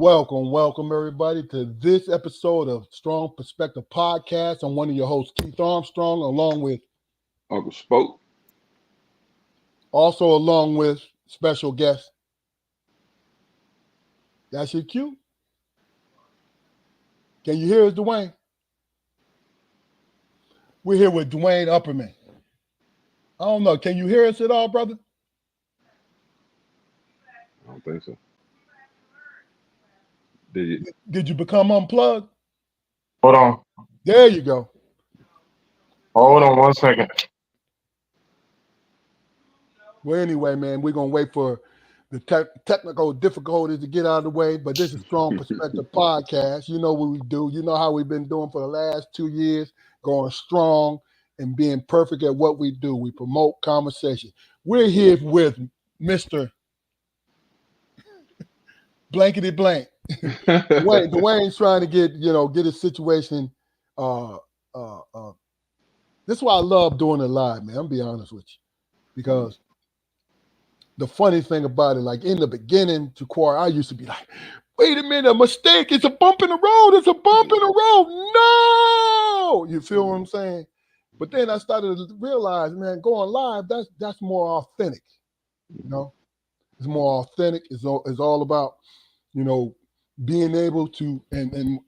Welcome everybody to this episode of Strong Perspective Podcast. I'm one of your hosts, Keith Armstrong, Uncle Spoke. along with special guest. That's your cue. Can you hear us, Dwaine? We're here with Dwaine Upperman. I don't know. Can you hear us at all, brother? I don't think so. Did you become unplugged? Hold on. There you go. Hold on 1 second. Well, anyway, man, we're going to wait for the technical difficulties to get out of the way, but this is Strong Perspective Podcast. You know what we do. You know how we've been doing for the last 2 years, going strong and being perfect at what we do. We promote conversation. We're here with Mr. Blankety Blank. Dwayne's trying to get his situation. This is why I love doing it live, man. I'm be honest with you, because the funny thing about it, like in the beginning, Jaquar, I used to be like, "Wait a minute, a mistake! It's a bump in the road! It's a bump in the road! No!" You feel what I'm saying? But then I started to realize, man, going live, that's more authentic. You know, it's more authentic. It's all about, being able to, and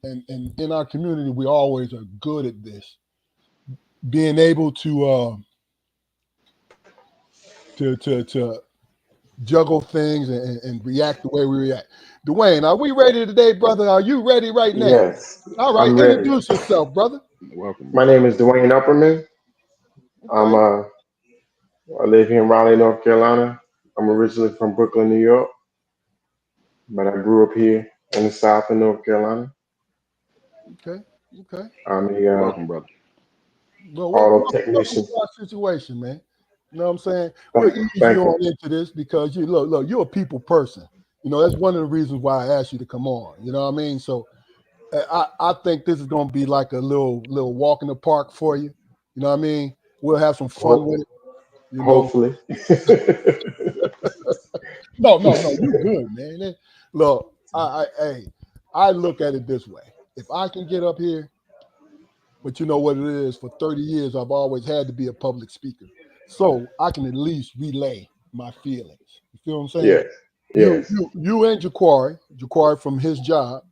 in our community, we always are good at this, being able to juggle things and react the way we react. Dwaine, are we ready today, brother? Are you ready right now? Yes. All right, I'm ready. introduce yourself, brother. Welcome. My name is Dwaine Upperman. Okay. I live here in Raleigh, North Carolina. I'm originally from Brooklyn, New York, but I grew up here in the South in North Carolina. Okay. I'm Welcome, brother. Well, auto welcome technician. to our situation, man. You know what I'm saying? Thank We're easy you. on into this because look, you're a people person. That's one of the reasons why I asked you to come on. You know what I mean? So I think this is gonna be like a little walk in the park for you. You know what I mean? We'll have some fun with it. Hopefully. No, you good, man. Look, I look at it this way. If I can get up here, but you know what it is, for 30 years, I've always had to be a public speaker. So I can at least relay my feelings. You feel what I'm saying? Yes. You and Jaquari from his job,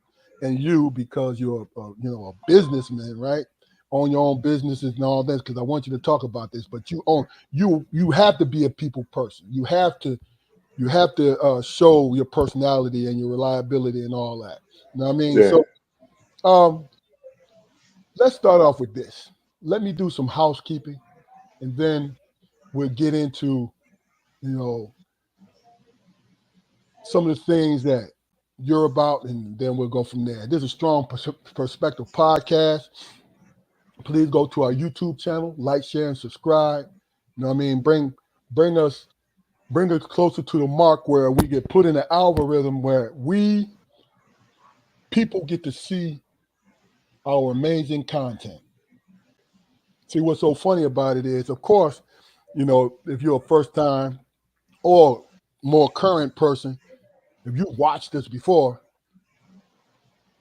and you because you're a businessman, right? Own your own businesses and all that, because I want you to talk about this. But you have to be a people person. You have to show your personality and your reliability and all that. You know what I mean? Yeah. So let's start off with this. Let me do some housekeeping, and then we'll get into, some of the things that you're about, and then we'll go from there. This is Strong Perspective Podcast. Please go to our YouTube channel, like, share, and subscribe. You know what I mean? Bring us closer to the mark where we get put in an algorithm where people get to see our amazing content. See, what's so funny about it is, of course, if you're a first time or more current person, if you watched this before,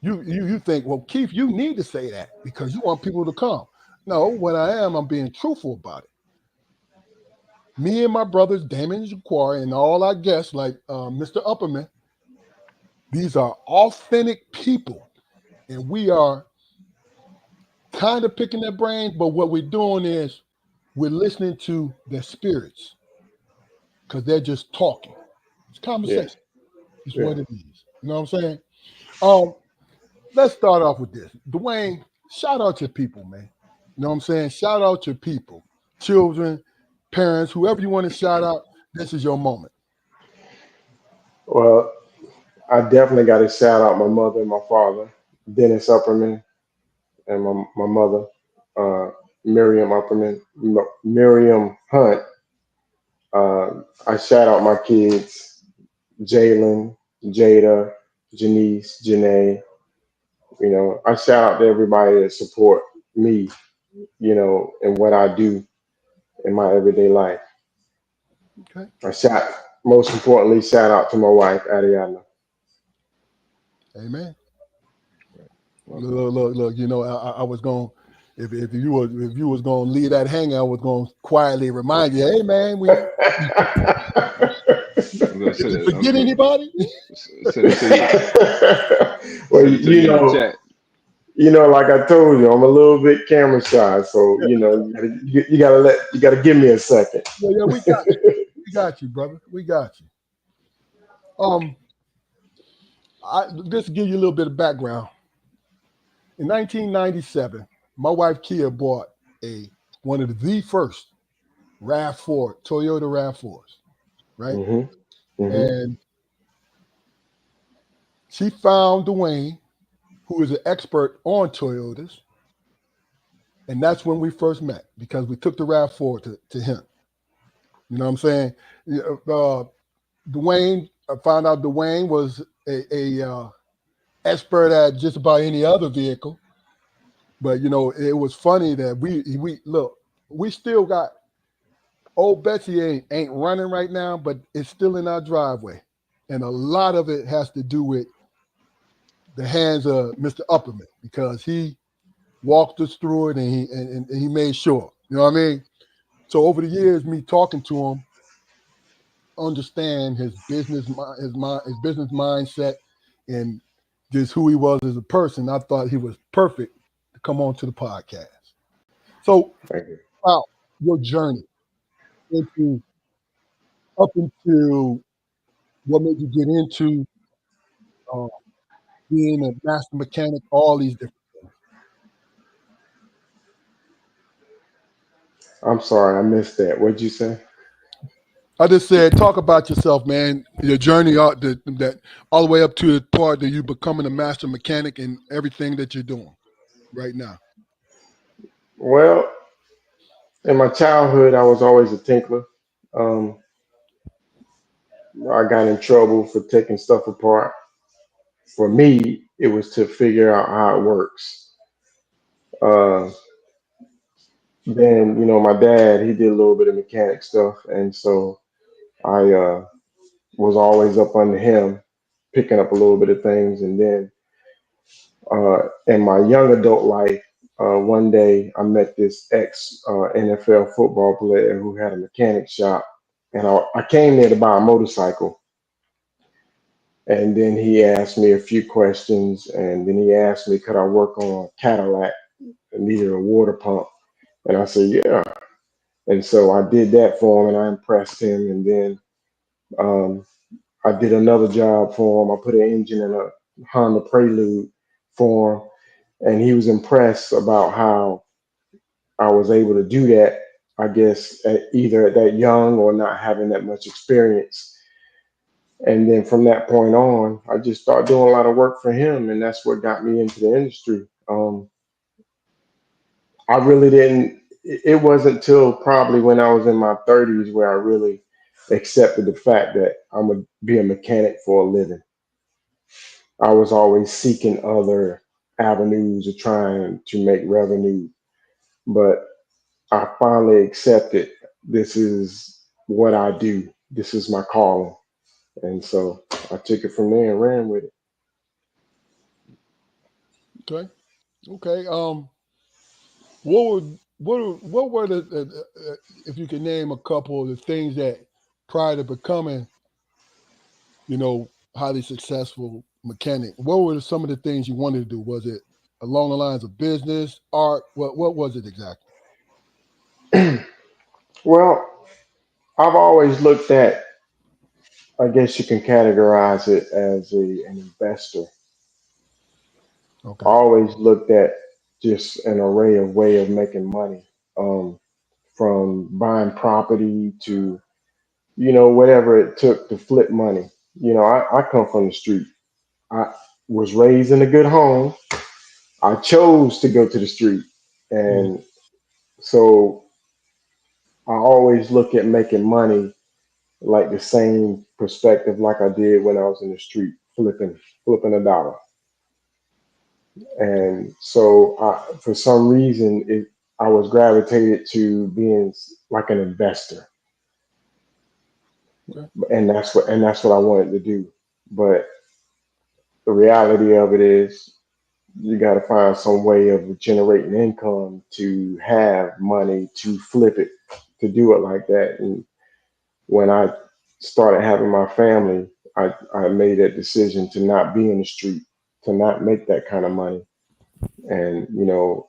you think, well, Keith, you need to say that because you want people to come. No, what I'm being truthful about it. Me and my brothers, Damon and Jaquari, and all our guests, like Mr. Upperman, these are authentic people, and we are kind of picking their brains, but what we're doing is we're listening to their spirits because they're just talking. It's conversation. It's what it is. You know what I'm saying? Let's start off with this. Dwaine, shout out your people, man. You know what I'm saying? Shout out your people, children, parents, whoever you want to shout out. This is your moment. Well, I definitely got to shout out my mother and my father, Dennis Upperman, and my mother, Miriam Upperman, Miriam Hunt. I shout out my kids, Jalen, Jada, Janice, Janae. I shout out to everybody that support me, and what I do in my everyday life. Okay. Most importantly, shout out to my wife, Ariana. Amen. Well said. Look. You know, I was going. If you was going to leave that hanging, I was going to quietly remind you, hey man, we I'm gonna did say you that. forget anybody? Say you Well, send it to you in the chat. like I told you, I'm a little bit camera shy, so you gotta give me a second. Yeah, we got you. We got you, brother. We got you. Um, just to give you a little bit of background. In 1997, my wife Kia bought a one of the first RAV4 Toyota RAV4s, right? hmm hmm And she found Dwayne, who is an expert on Toyotas, and that's when we first met because we took the RAV4 to him. You know what I'm saying? Yeah, Dwayne, I found out Dwayne was a expert at just about any other vehicle. But you know, it was funny that we look, we still got old Betsy ain't running right now, but it's still in our driveway, and a lot of it has to do with the hands of Mr. Upperman because he walked us through it and he made sure. You know what I mean? So over the years, me talking to him, understand his his business mindset, and just who he was as a person. I thought he was perfect to come on to the podcast. So, Thank you. about your journey into up into what made you get into uh, being a master mechanic, all these different things. I'm sorry, I missed that. What'd you say? I just said, talk about yourself, man. Your journey that all the way up to the part that you becoming a master mechanic and everything that you're doing right now. Well, in my childhood, I was always a tinkler. Um, I got in trouble for taking stuff apart. For me, it was to figure out how it works. Uh, then, my dad, he did a little bit of mechanic stuff, and so I was always up under him, picking up a little bit of things. And then in my young adult life, one day I met this ex NFL football player who had a mechanic shop, and I came there to buy a motorcycle. And then he asked me a few questions, and then he asked me, could I work on a Cadillac that needed a water pump? And I said, yeah. And so I did that for him, and I impressed him. And then um, I did another job for him. I put an engine in a Honda Prelude for him, and he was impressed about how I was able to do that. I guess either at that young or not having that much experience. And then from that point on, I just started doing a lot of work for him, and that's what got me into the industry. I really didn't. It wasn't until probably when I was in my 30s where I really accepted the fact that I'm gonna be a mechanic for a living. I was always seeking other avenues of trying to make revenue, but I finally accepted this is what I do. This is my calling, and so I took it from there and ran with it. Okay, okay. What were if you could name a couple of the things that prior to becoming, you know, highly successful mechanic, what were some of the things you wanted to do? Was it along the lines of business, art? What was it exactly? Well, I've always looked at, I guess you can categorize it as an investor. I Okay. always looked at just an array of way of making money, um, from buying property to, whatever it took to flip money. I come from the street. I was raised in a good home. I chose to go to the street. Mhm. And so I always look at making money like the same perspective like I did when I was in the street flipping a dollar. Okay. And so for some reason I was gravitated to being like an investor, Okay. and that's what I wanted to do. But the reality of it is you got to find some way of generating income to have money to flip it, to do it like that. And when I started having my family, I made that decision to not be in the street, to not make that kind of money. And,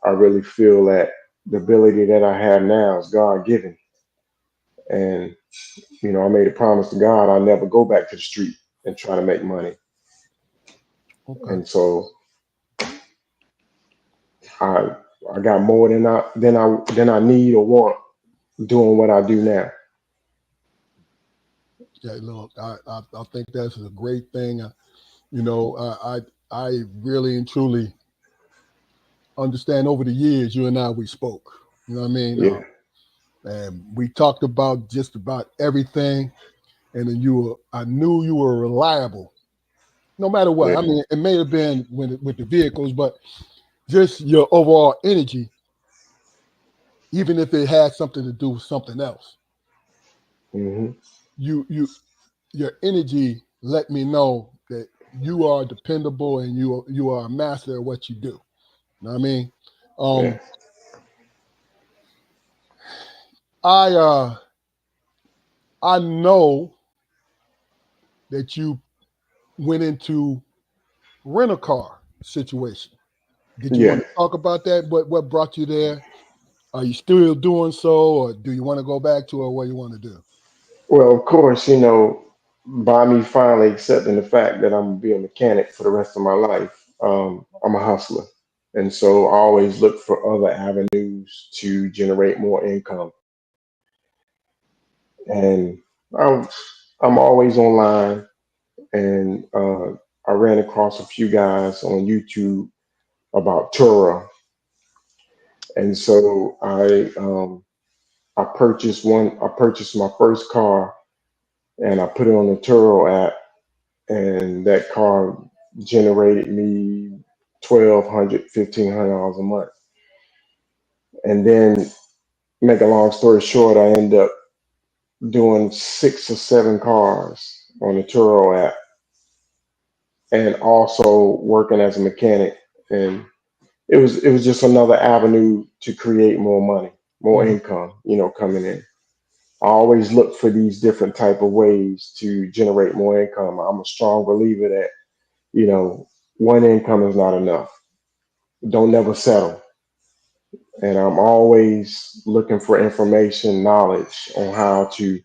I really feel that the ability that I have now is God given. And, I made a promise to God I'll never go back to the street and try to make money. Okay. And so I I got more than I need or want doing what I do now. Yeah, look, I think that's a great thing. You know, I really and truly understand over the years you and I we spoke. You know what I mean? Yeah, And we talked about just about everything, and then I knew you were reliable, no matter what. I yeah, mean, it may have been with the vehicles, but just your overall energy, even if it had something to do with something else, hmm, you your energy let me know that you are dependable and you are a master of what you do. You know what I mean? yeah, Um, I I know that you went into rent a car situation. Did you want yeah. to talk about that? What brought you there? Are you still doing so, or do you want to go back to it? What you want to do? Well, of course, by me finally accepting the fact that I'm gonna be a mechanic for the rest of my life, I'm a hustler, and so I always look for other avenues to generate more income. And I'm I'm always online, and I ran across a few guys on YouTube about Turo, and so I purchased one. I purchased my first car, and I put it on the Turo app, and that car generated me 1,200, $1,500 a month. And then, make a long story short, I end up doing 6 or 7 cars on the Turo app, and also working as a mechanic. And it was just another avenue to create more money, more Hmm. income, coming in. I always look for these different type of ways to generate more income. I'm a strong believer that, you know, one income is not enough. Don't never settle. And I'm always looking for information, knowledge on how to,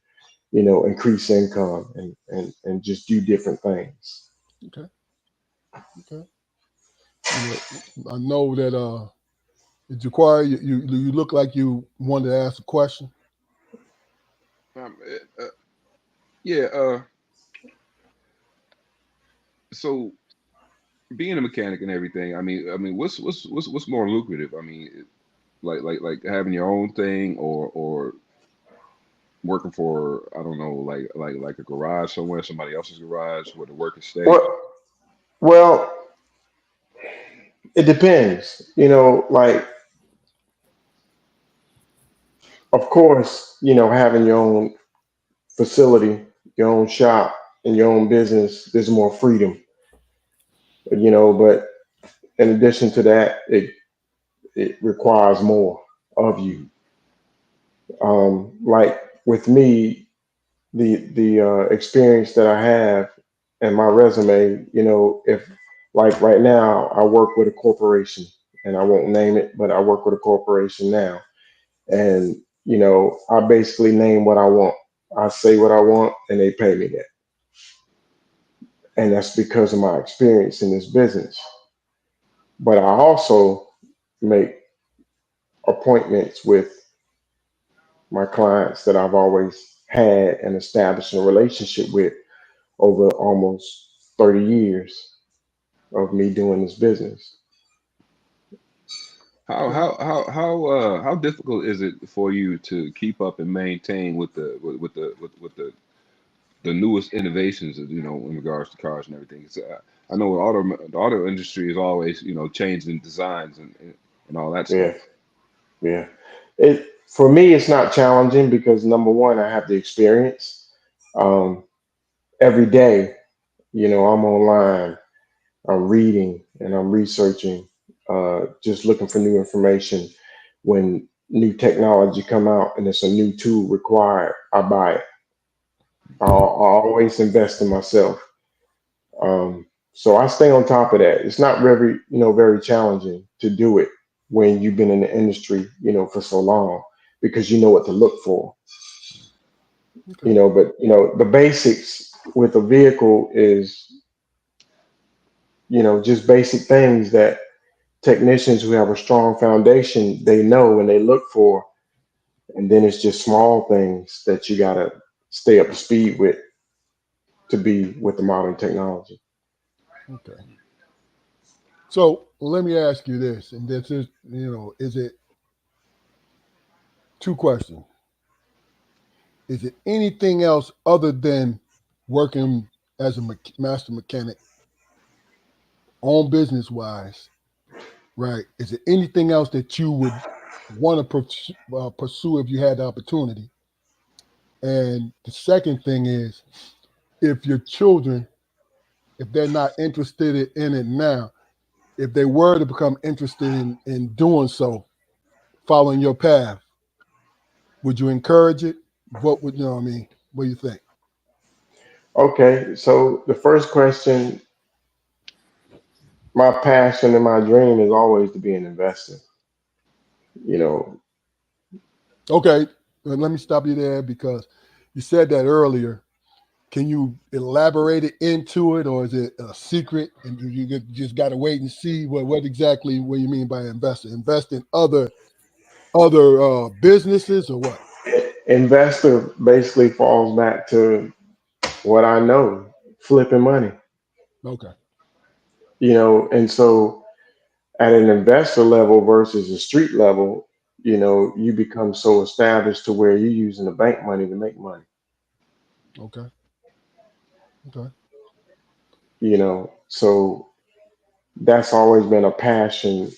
increase income and just do different things. Okay, okay. You know, I know that Jaquari, you look like you wanted to ask a question. Um, yeah. So being a mechanic and everything, what's more lucrative? I mean, like having your own thing, or working for, I don't know, like a garage somewhere, somebody else's garage where the workers stay. Well, well, it depends. Like, of course, having your own facility, your own shop, and your own business, there's more freedom. But in addition to that, it requires more of you. Mhm. Like with me, the experience that I have and my resume, if like right now I work with a corporation, and I won't name it, but I work with a corporation now, and I basically name what I want. I say what I want, and they pay me that, and that's because of my experience in this business. But I also make appointments with my clients that I've always had and established a relationship with over almost 30 years of me doing this business. Okay. How difficult is it for you to keep up and maintain with the newest innovations, in regards to cars and everything? I know the auto industry is always, changing designs and all that Yeah, stuff. yeah. It for me, it's not challenging because number one, I have the experience. Um, every day, I'm online. I'm reading and I'm researching, just looking for new information. When new technology come out and it's a new tool required, I buy it. I always invest in myself. So I stay on top of that. It's not very challenging to do it when you've been in the industry, for so long because you know what to look for. Okay. But the basics with a vehicle is, just basic things that technicians who have a strong foundation, they know and they look for. And then it's just small things that you gotta stay up to speed with to be with the modern technology. Okay. So let me ask you this, and this is, is it two questions? Is it anything else other than working as a master mechanic on business wise, right? Is it anything else that you would want to pursue if you had the opportunity? And the second thing is, if your children, if they're not interested in it now, if they were to become interested in doing so, following your path, would you encourage it? What would, what do you think? Okay, so the first question, my passion and my dream is always to be an investor. You know, Okay, let me stop you there because you said that earlier. Can you elaborate it into it, or is it a secret? And just got to wait and see what exactly what you mean by investor? Invest in other businesses or what? investor basically falls back to what I know, flipping money. Okay, And so at an investor level versus a street level, you become so established to where you're using the bank money to make money. okay, okay, So that's always been a passion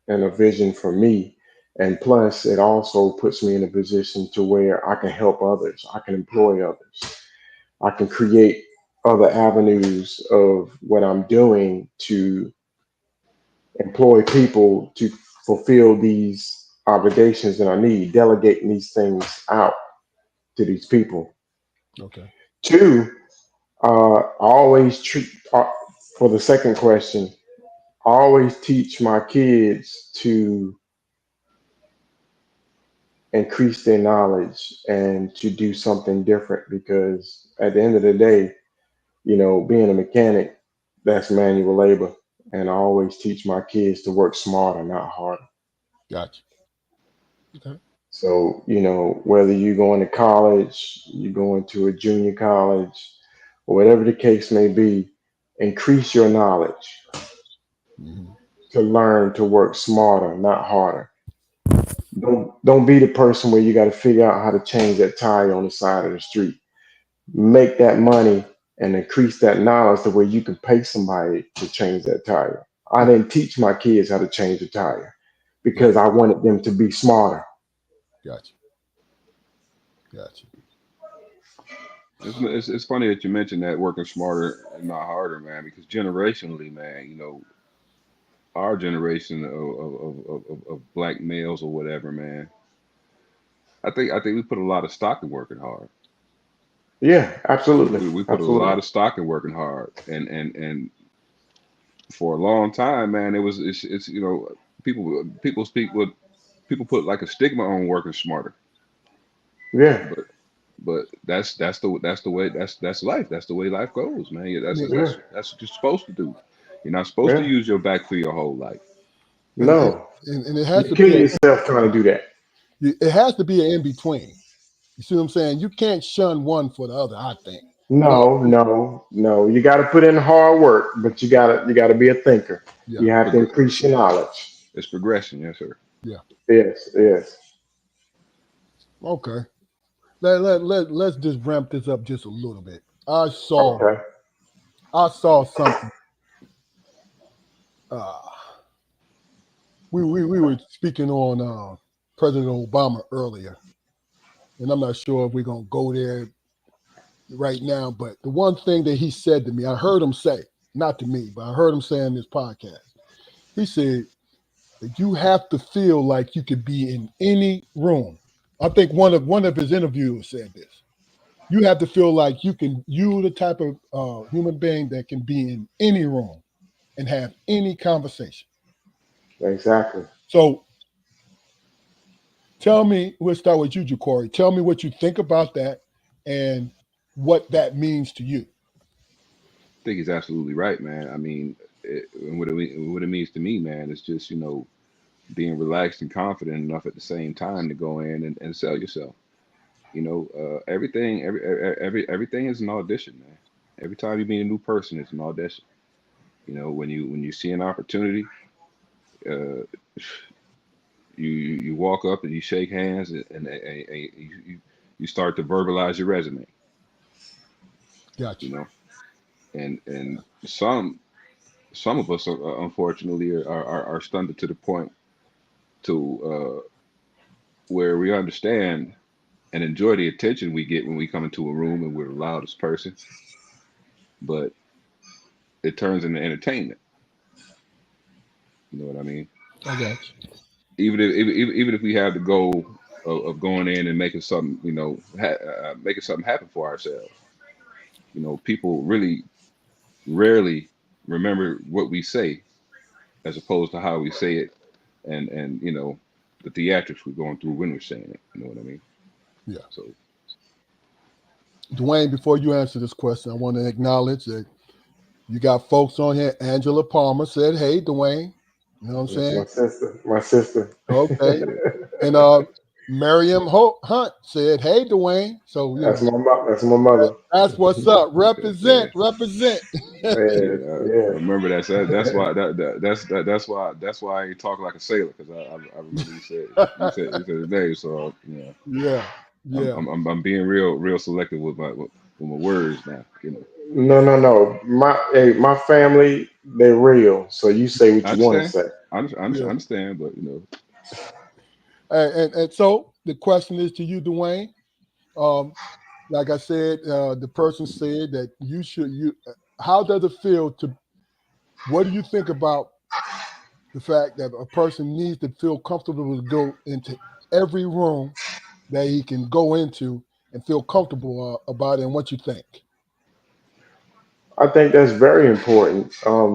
and a vision for me. And plus, it also puts me in a position to where I can help others, I can employ others, I can create other avenues of what I'm doing to employ people to fulfill these obligations that I need, delegating these things out to these people. okay, Two, I always treat, for the second question, I always teach my kids to increase their knowledge and to do something different because at the end of the day, being a mechanic, that's manual labor. And I always teach my kids to work smarter, not harder. gotcha. Okay, So, whether you're going to college, you're going to a junior college, or whatever the case may be, increase your knowledge hmm to learn to work smarter, not harder. Don't be the person where you got to figure out how to change that tire on the side of the street. Make that money and increase that knowledge to where you can pay somebody to change that tire. I didn't teach my kids how to change a tire because gotcha, I wanted them to be smarter. gotcha, gotcha. It's funny that you mentioned that working smarter and not harder, man, because generationally, man, our generation of black males or whatever, man, I think we put a lot of stock in working hard. Yeah, absolutely. We put a Absolutely. lot of stock in working hard, and for a long time, man, it's people speak with people put like a stigma on working smarter, Yeah. but that's life. That's the way life goes, man. Yeah, That's Yeah, that's Yeah. that's that's what you're supposed to do. You're not supposed to Yeah. use your back for your whole life. and it, No. and it You has to kill be yourself trying to do that. it has to be an in between. You see what I'm saying? You can't shun one for the other. I think. No. No, no, no. You got to put in hard work, but you got to be a thinker. Yeah. You have to Prog- increase your knowledge. it's progression, yes, sir. Yeah. Yes, yes. Okay. Let's just ramp this up just a little bit. Okay. I saw something. Uh, we were speaking on President Obama earlier, and I'm not sure if we're gonna go there right now. But the one thing that he said to me, I heard him say. not to me, but I heard him saying this podcast. He said that you have to feel like you could be in any room. I think one of his interviewers said this. You have to feel like you the type of human being that can be in any room and have any conversation. Exactly. So tell me, we'll start with you, Ja'Cory. Tell me what you think about that and what that means to you. I think he's absolutely right, man. I mean, what it means to me, man, is just being relaxed and confident enough at the same time to go in and sell yourself. Everything is an audition, man. Every time you meet a new person, it's an audition. When you see an opportunity, uh, you walk up and you shake hands and you start to verbalize your resume. Gotcha. You know, and some of us unfortunately are stunted to the point to where we understand and enjoy the attention we get when we come into a room and we're the loudest person, but it turns into entertainment. You know what I mean? I got you. Even if we have the goal of going in and making something, making something happen for ourselves. People really rarely remember what we say as opposed to how we say it, and the theatrics we're going through when we're saying it. You know what I mean? Yeah. So Dwayne, before you answer this question, I want to acknowledge that you got folks on here. Angela Palmer said, "Hey, Dwayne." You know what I'm That's saying? my sister. My sister. Okay. And Miriam Hunt said, "Hey, Dwayne." So That's my mother. that's what's up. yeah, Represent, represent. yeah, Yeah, I yeah. remember that. So that's why that's why I talk like a sailor because I remember you said his name. So Yeah, I'm yeah. I'm I'm, I'm being real selective with my words now. No, no, no. My family, they're real. So you say I what you want to understand. say. I Yeah. understand, but And so the question is to you, Dwayne. Um, like I said, the person said that you should. How does it feel to? What do you think about the fact that a person needs to feel comfortable to go into every room that he can go into and feel comfortable about it, and what you think? I think that's very important.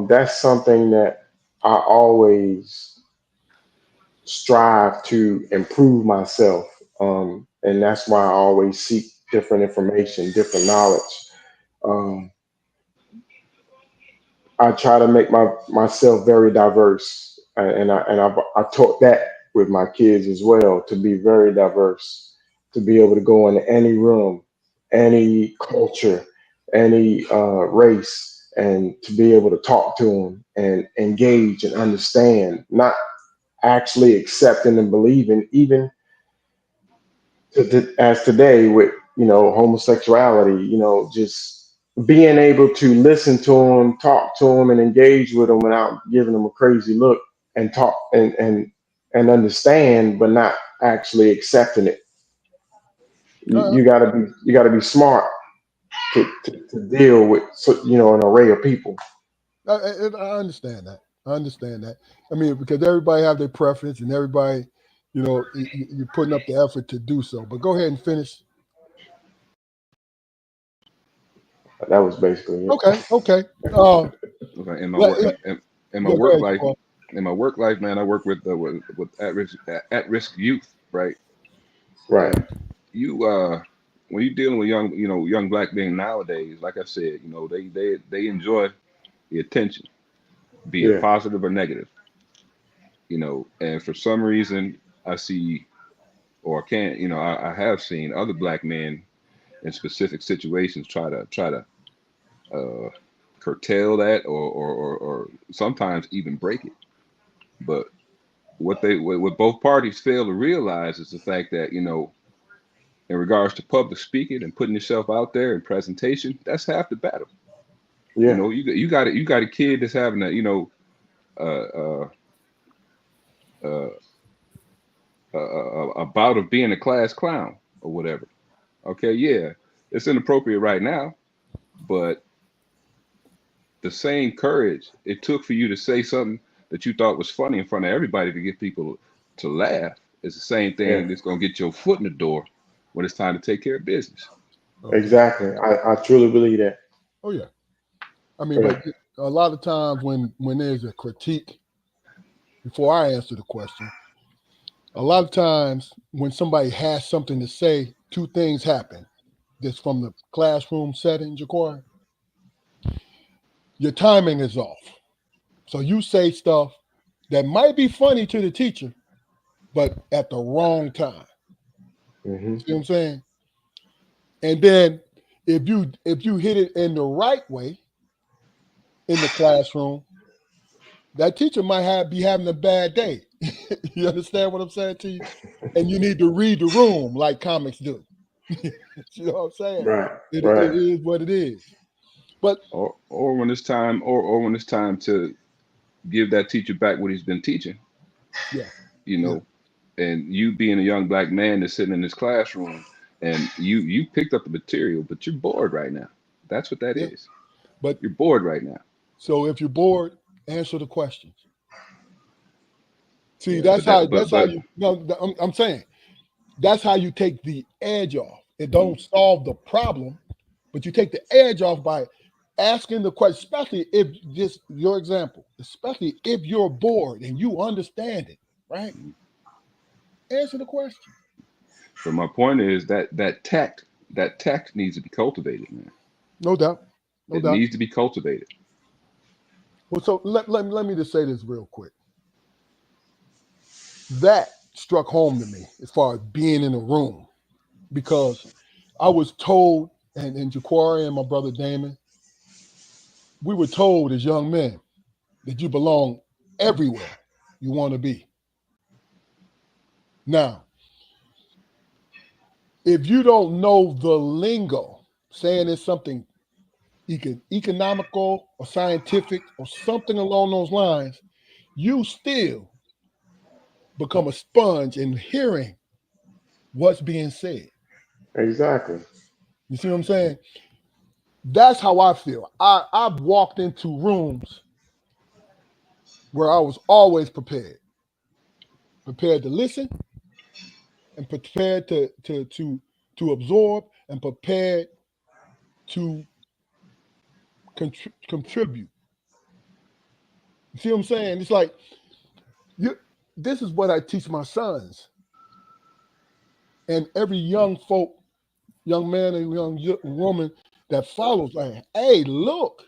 That's something that I always strive to improve myself. And that's why I always seek different information, different knowledge. Um, I try to make myself very diverse, and I taught that with my kids as well to be very diverse, to be able to go into any room, any culture, any race, and to be able to talk to them and engage and understand, not actually accepting and believing, even as today with homosexuality, just being able to listen to them, talk to them, and engage with them without giving them a crazy look and talk and understand, but not actually accepting it. You, Uh, you gotta be smart to deal with an array of people. I understand that. I understand that. I mean, because everybody have their preference, and everybody, you're putting up the effort to do so. But go ahead and finish. That was basically it. Okay, okay. Uh, okay. In my let, work, in my yeah, go work ahead, life, Jaquan. man, I work with at risk youth, right? Right. And you when you're dealing with young black men nowadays, like I said, they enjoy the attention, be it Yeah. positive or negative. And for some reason I see or can't, I have seen other black men in specific situations try to uh, curtail that or sometimes even break it. But what both parties fail to realize is the fact that in regards to public speaking and putting yourself out there and presentation, that's half the battle. Yeah. You got a kid that's having uh, uh, uh, a bout of being a class clown or whatever. Okay, yeah, it's inappropriate right now, but the same courage it took for you to say something that you thought was funny in front of everybody to get people to laugh is the same Yeah, thing that's going to get your foot in the door when it's time to take care of business. Oh yeah. exactly. I truly believe that. Oh yeah. I mean, Yeah. but a lot of times when there's a critique, before I answer the question, a lot of times when somebody has something to say, two things happen. This from the classroom setting, Jaquari. Your timing is off. So you say stuff that might be funny to the teacher, but at the wrong time. Hmm. See what I'm saying? And then if you hit it in the right way in the classroom, that teacher might be having a bad day. You understand what I'm saying to you? And you need to read the room like comics do. You know what I'm saying? Right. It Right. is what it is. But Or when it's time, or when it's time to give that teacher back what he's been teaching, yeah, you yeah, know, and you being a young black man that's sitting in this classroom and you picked up the material, but you're bored right now. That's what that yeah. is. But You're bored right now. so if you're bored, answer the questions. See, Yeah, that's but how that that's how but you no, I'm saying that's how you take the edge off. It don't solve the problem, but you take the edge off by asking the question, especially if just your example, especially if you're bored and you understand it, right? Answer the question. but my point is that tact needs to be cultivated, man. No doubt. No It doubt. needs to be cultivated. Well, so let me just say this real quick. That struck home to me as far as being in a room because I was told, and Jaquari and my brother Damon, we were told as young men that you belong everywhere you want to be. Now, if you don't know the lingo, saying it's something economical or scientific or something along those lines, you still become a sponge in hearing what's being said. Exactly. You see what I'm saying? That's how I feel. I've walked into rooms where I was always prepared to listen and prepared to absorb and prepared to contribute. You see what I'm saying? It's like you. This is what I teach my sons and every young man and woman that follows. Like, hey, look,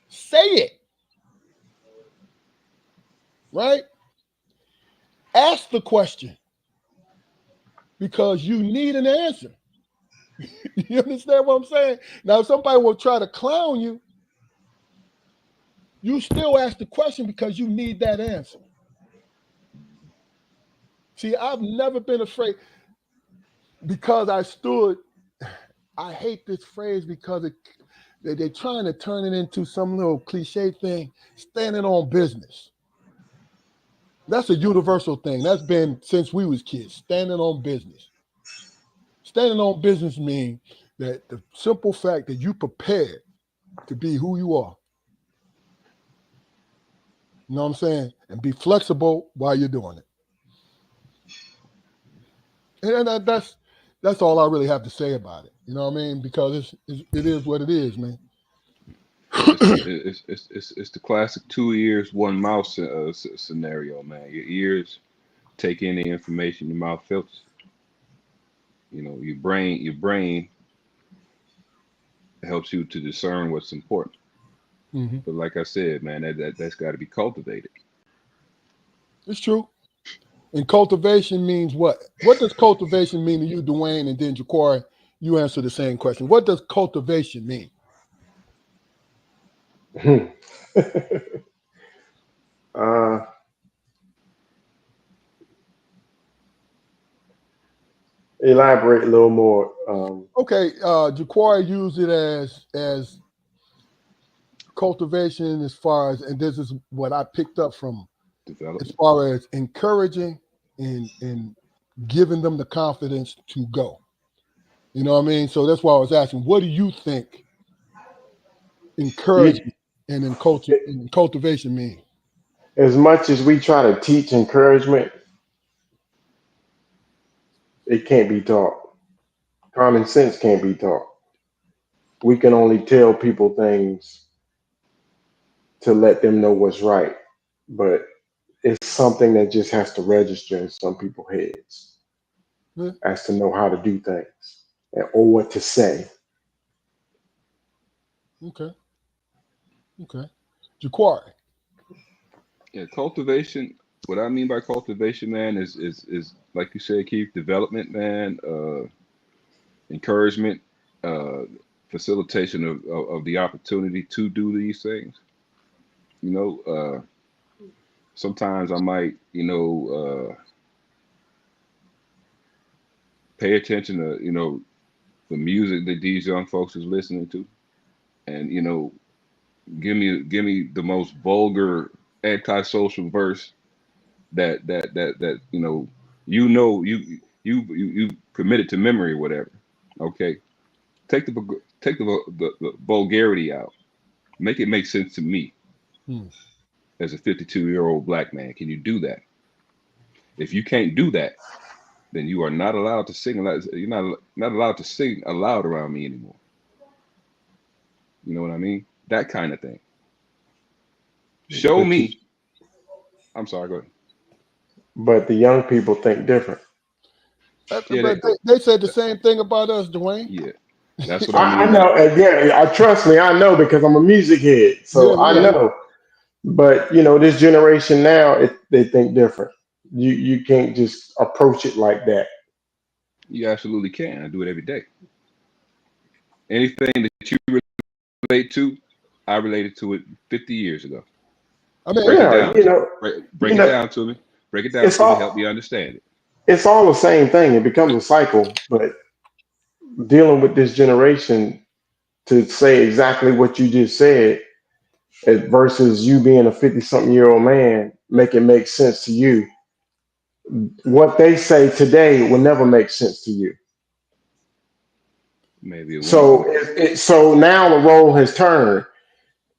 say it, right? Ask the question because you need an answer. You understand what I'm saying? Now, if somebody will try to clown you, you still ask the question because you need that answer. See, I've never been afraid because I stood. I hate this phrase because they're trying to turn it into some little cliche thing, standing on business. That's a universal thing. That's been since we was kids, standing on business. Standing on business means that the simple fact that you prepared to be who you are. You know what I'm saying? And be flexible while you're doing it. And that's all I really have to say about it. You know what I mean? Because it is what it is, man. It's the classic 2 ears, one mouth scenario, man. Your ears take in the information, your mouth filters. Your brain helps you to discern what's important. Hmm. But like I said, man, that's got to be cultivated. It's true. And cultivation means what? What does cultivation mean to you, Dwayne, and then Jaquari? You answer the same question. What does cultivation mean? uh, elaborate a little more. Okay, Jaquari used it as cultivation as far as, and this is what I picked up from as Development. far as encouraging and giving them the confidence to go. You know what I mean? So that's why I was asking, what do you think encouragement and in cultivation mean? As much as we try to teach encouragement, it can't be taught. Common sense can't be taught. We can only tell people things to let them know what's right. But it's something that just has to register in some people's heads Yeah, as to know how to do things or what to say. okay, okay. Jaquari. Yeah, cultivation. What I mean by cultivation, man, is like you said, Keith, development, man, encouragement, uh, facilitation of the opportunity to do these things. You know, sometimes I might, pay attention to, the music that these young folks is listening to, and give me the most vulgar antisocial verse that you committed to memory or whatever. Okay, take the vulgarity out. Make it make sense to me Hmm. as a 52-year-old black man. Can you do that? If you can't do that, then you are not allowed to sing. You're not allowed to sing aloud around me anymore. You know what I mean? That kind of thing. Show But you, me. I'm sorry. Go ahead. but the young people think different. Yeah, But they said the same thing about us, Dwayne. yeah. That's what I I mean by. know. Again, I trust me. I know because I'm a music head, Yeah, so I yeah. know. But this generation now, they think different. You can't just approach it like that. You absolutely can. I do it every day. Anything that you relate to, I related to it 50 years ago. I mean, Break it Yeah, down to break you it know, down to me. Break it down it's to me. Help all me understand it. it's all the same thing. It becomes a cycle. But dealing with this generation to say exactly what you just said, versus you being a 50-something-year-old man, make it make sense to you. What they say today will never make sense to you. Maybe it won't. So now the role has turned.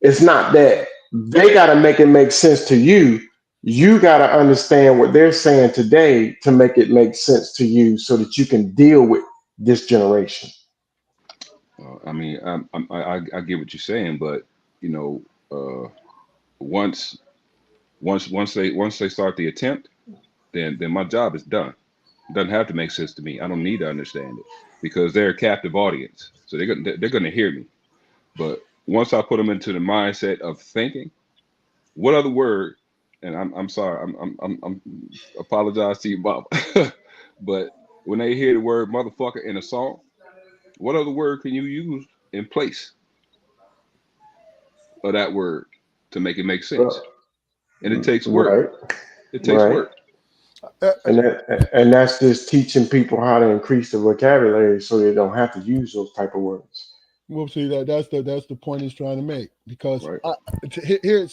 It's not that they got to make it make sense to you. You got to understand what they're saying today to make it make sense to you so that you can deal with this generation. I mean, I get what you're saying, but you know, once once they start the attempt, then my job is done. It doesn't have to make sense to me. I don't need to understand it because they're a captive audience, so they're gonna hear me. But once I put them into the mindset of thinking, what other word? And I'm sorry, I'm apologize to you, Bob. But when they hear the word motherfucker in a song, what other word can you use in place of that word to make it make sense? Uh, And it takes work. right, It takes right. work. uh, And that's just teaching people how to increase the vocabulary so they don't have to use those type of words. we'll see that's the point he's trying to make because Right.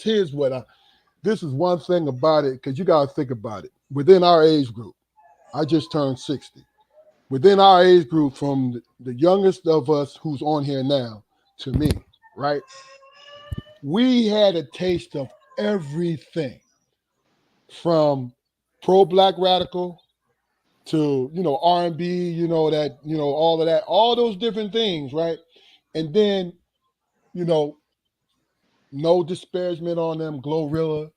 here's what I. This is one thing about it because you got to think about it. Within our age group, I just turned 60. Within our age group, from the youngest of us who's on here now to me, right? We had a taste of everything from pro black radical to R&B, that all of that, all those different things, right? And then you know, no disparagement on them, Glorilla,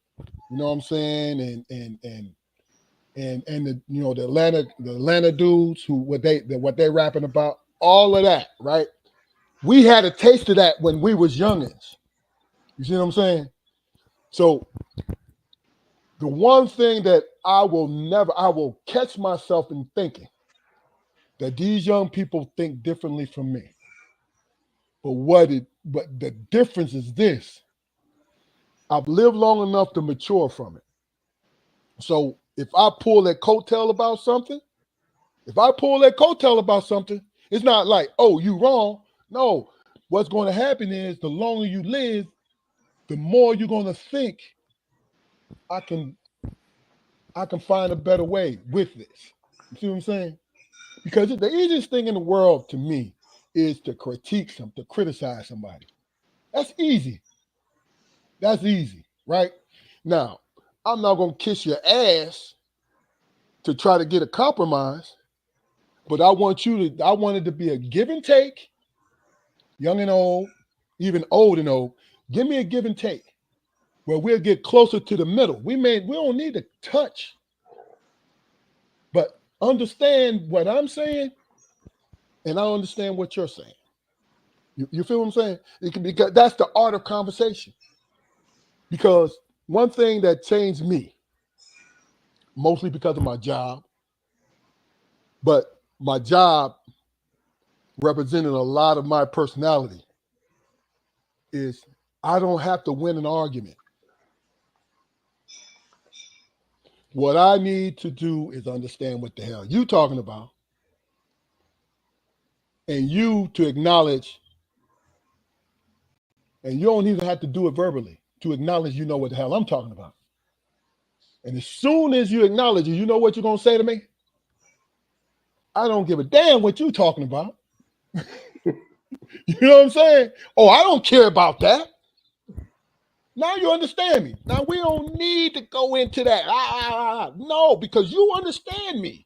you know what I'm saying, and the the Atlanta dudes who what they rapping about, all of that, right? We had a taste of that when we was youngins. You see what I'm saying? So the one thing that I will catch myself in thinking that these young people think differently from me. But the difference is this: I've lived long enough to mature from it. So if I pull that coattail about something, if I pull that coattail about something, it's not like, oh, you wrong. No, what's going to happen is the longer you live, the more you're going to think I can I can find a better way with this. You see what I'm saying? Because the easiest thing in the world to me is to critique something, to criticize somebody. That's easy. That's easy, right? Now, I'm not gonna kiss your ass to try to get a compromise, but I want it to be a give and take, young and old, even old and old. Give me a give and take where we'll get closer to the middle. We don't need to touch, but understand what I'm saying, and I understand what you're saying. You feel what I'm saying? It can be that's the art of conversation. Because one thing that changed me, mostly because of my job, but my job represented a lot of my personality, is I don't have to win an argument. What I need to do is understand what the hell you talking about, and you to acknowledge, and you don't even have to do it verbally to acknowledge you know what the hell I'm talking about. And as soon as you acknowledge it, you know what you're gonna say to me? I don't give a damn what you talking about. You know what I'm saying? Oh, I don't care about that. Now you understand me. Now we don't need to go into that. No, because you understand me.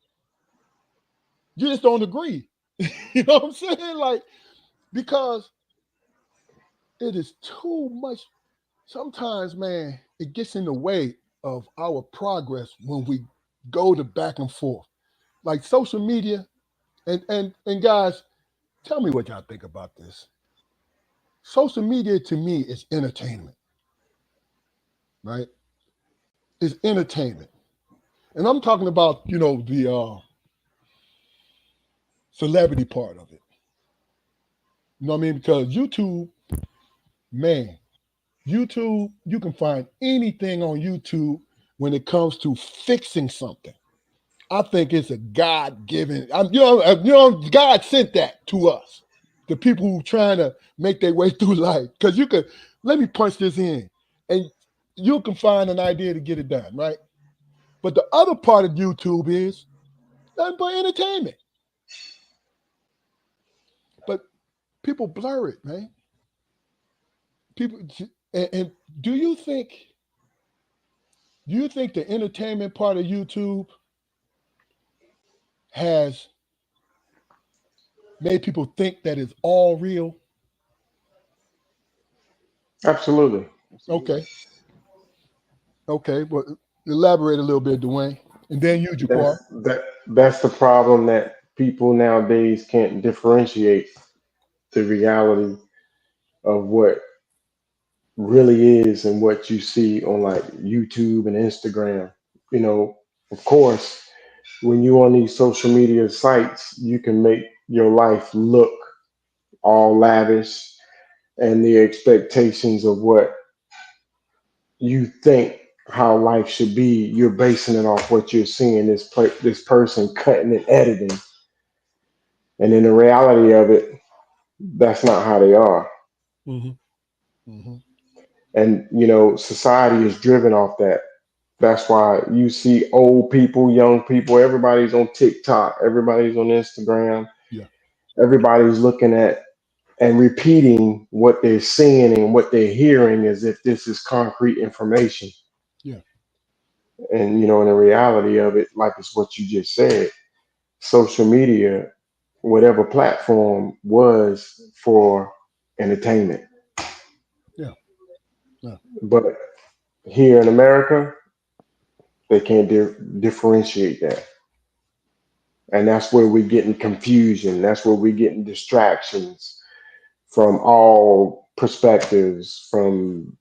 You just don't agree. You know what I'm saying? Like, because it is too much. Sometimes, man, it gets in the way of our progress when we go to back and forth. Like social media, and guys, tell me what y'all think about this. Social media to me is entertainment, right? It's entertainment. And I'm talking about, the celebrity part of it. You know what I mean? Because YouTube, man, YouTube, you can find anything on YouTube when it comes to fixing something. I think it's a God given, God sent that to us, the people who trying to make their way through life. Because you could, let me punch this in, and you can find an idea to get it done, right? But the other part of YouTube is nothing but entertainment. But people blur it, man. People, and do you think the entertainment part of YouTube has made people think that it's all real? Absolutely. Absolutely. Okay, okay. Well, elaborate a little bit, Dwayne, and then you, Jaquar. That's the problem that people nowadays can't differentiate the reality of what really is and what you see on like YouTube and Instagram. You know, of course, when you're on these social media sites, you can make your life look all lavish and the expectations of what you think how life should be, you're basing it off what you're seeing this person cutting and editing. And in the reality of it, that's not how they are. Mm-hmm. Mm-hmm. And society is driven off that. That's why you see old people, young people, everybody's on TikTok, everybody's on Instagram, Yeah. everybody's looking at and repeating what they're seeing and what they're hearing as if this is concrete information. Yeah. And in the reality of it, like it's what you just said, social media, whatever platform was for entertainment. Yeah. Yeah. But here in America, they can't differentiate that. And that's where we're getting confusion. That's where we're getting distractions from all perspectives, from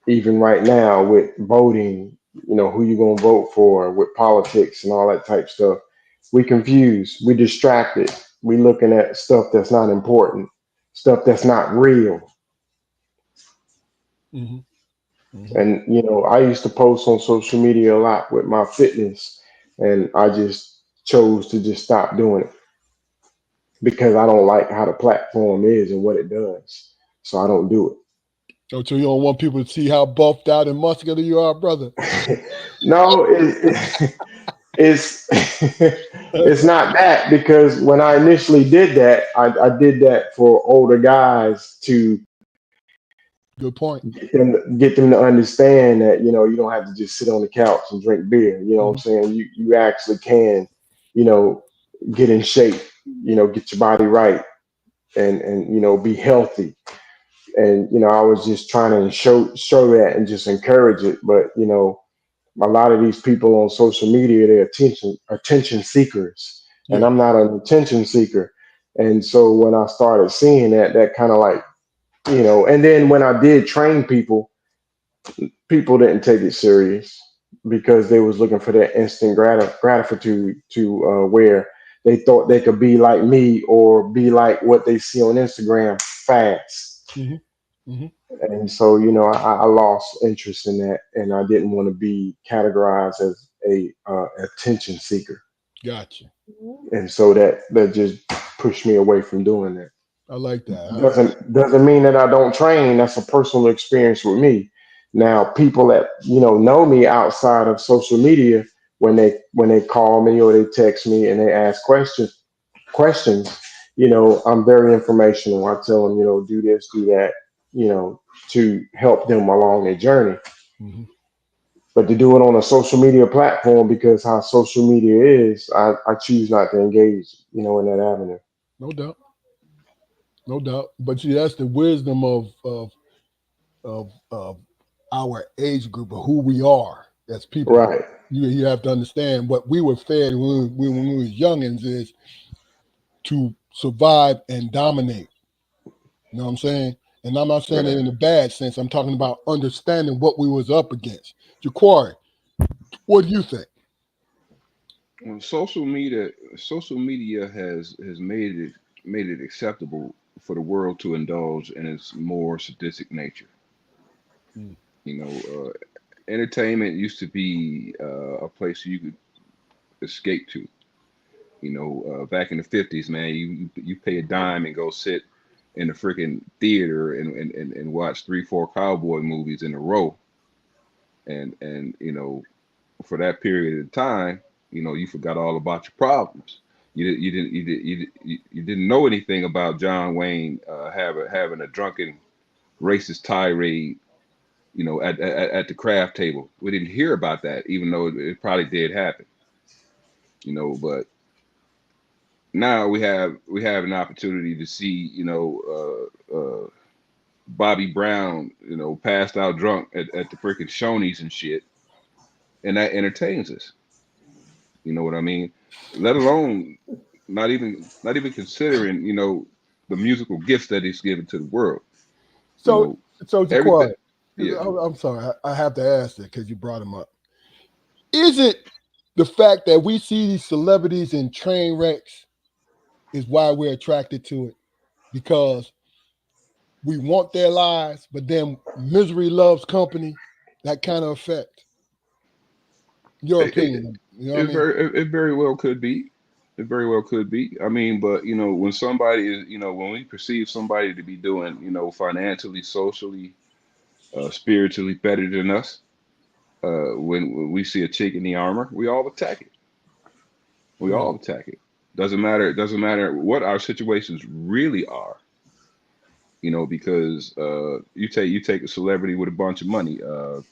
even right now with voting, who you gonna vote for, with politics and all that type stuff. We confused, we distracted, we looking at stuff that's not important, stuff that's not real. Mm-hmm. Mm-hmm. And I used to post on social media a lot with my fitness, and I just chose to just stop doing it because I don't like how the platform is and what it does. So I don't do Oh, so you don't want people to see how buffed out and muscular you are, brother. it. No, it's it's not that, because when I initially did that, I did that for older guys to Good point. Get them to understand that you don't have to just sit on the couch and drink beer. You know what I'm Mhm. saying? You actually can, you know, get in shape. Get your body right and be healthy. And I was just trying to show that and just encourage it. But a lot of these people on social media, they're attention seekers, and Yeah. I'm not an attention seeker. And so when I started seeing that kind of like and then when I did train people, people didn't take it serious because they was looking for that instant gratitude to where they thought they could be like me or be like what they see on Instagram fast. Hmm. Hmm. And so I lost interest in that, and I didn't want to be categorized as a attention seeker, Gotcha. and so that just pushed me away from doing that. I like that. Doesn't mean that I don't train. That's a personal experience with me. Now, people that know me outside of social media, when they call me or they text me and they ask questions, I'm very informational. I tell them, do this, do that, to help them along their journey. Hmm. But to do it on a social media platform, because how social media is, I choose not to engage, in that avenue. No doubt. No doubt. But see, that's the wisdom of our age group of who we are as people. Right. You have to understand what we were fed when we was youngins is to survive and dominate. You know what I'm saying? And I'm not saying it Right. in a bad sense. I'm talking about understanding what we was up against. Jaquari, what do you think? Well, social media has made it acceptable for the world to indulge in its more sadistic nature. Mm. You know, entertainment used to be a place you could escape to. Back in the '50s, man, you pay a dime and go sit in the freaking theater and watch 3, 4 cowboy movies in a row, and for that period of time, you forgot all about your problems. You didn't know anything about John Wayne having a drunken racist tirade, at the craft table. We didn't hear about that, even though it probably did happen, but now we have an opportunity to see, Bobby Brown, passed out drunk at the freaking Shoney's and shit, and that entertains us. You know what I mean? Let alone not even considering, the musical gifts that he's given to the world. You So, know, so everything. Jaquari, Yeah. I'm sorry, I have to ask that because you brought him up. Is it the fact that we see these celebrities in train wrecks is why we're attracted to it? Because we want their lives, but then misery loves company. That kind of effect. Your It, it, opinion. You know what I mean? it very well could be. It very well could be. I mean, but when somebody is, when we perceive somebody to be doing, financially, socially, spiritually better than us, when we see a chink in the armor, we all attack it. We Mm. all attack it. Doesn't matter. It doesn't matter what our situations really are. Because you take a celebrity with a bunch of money, uh,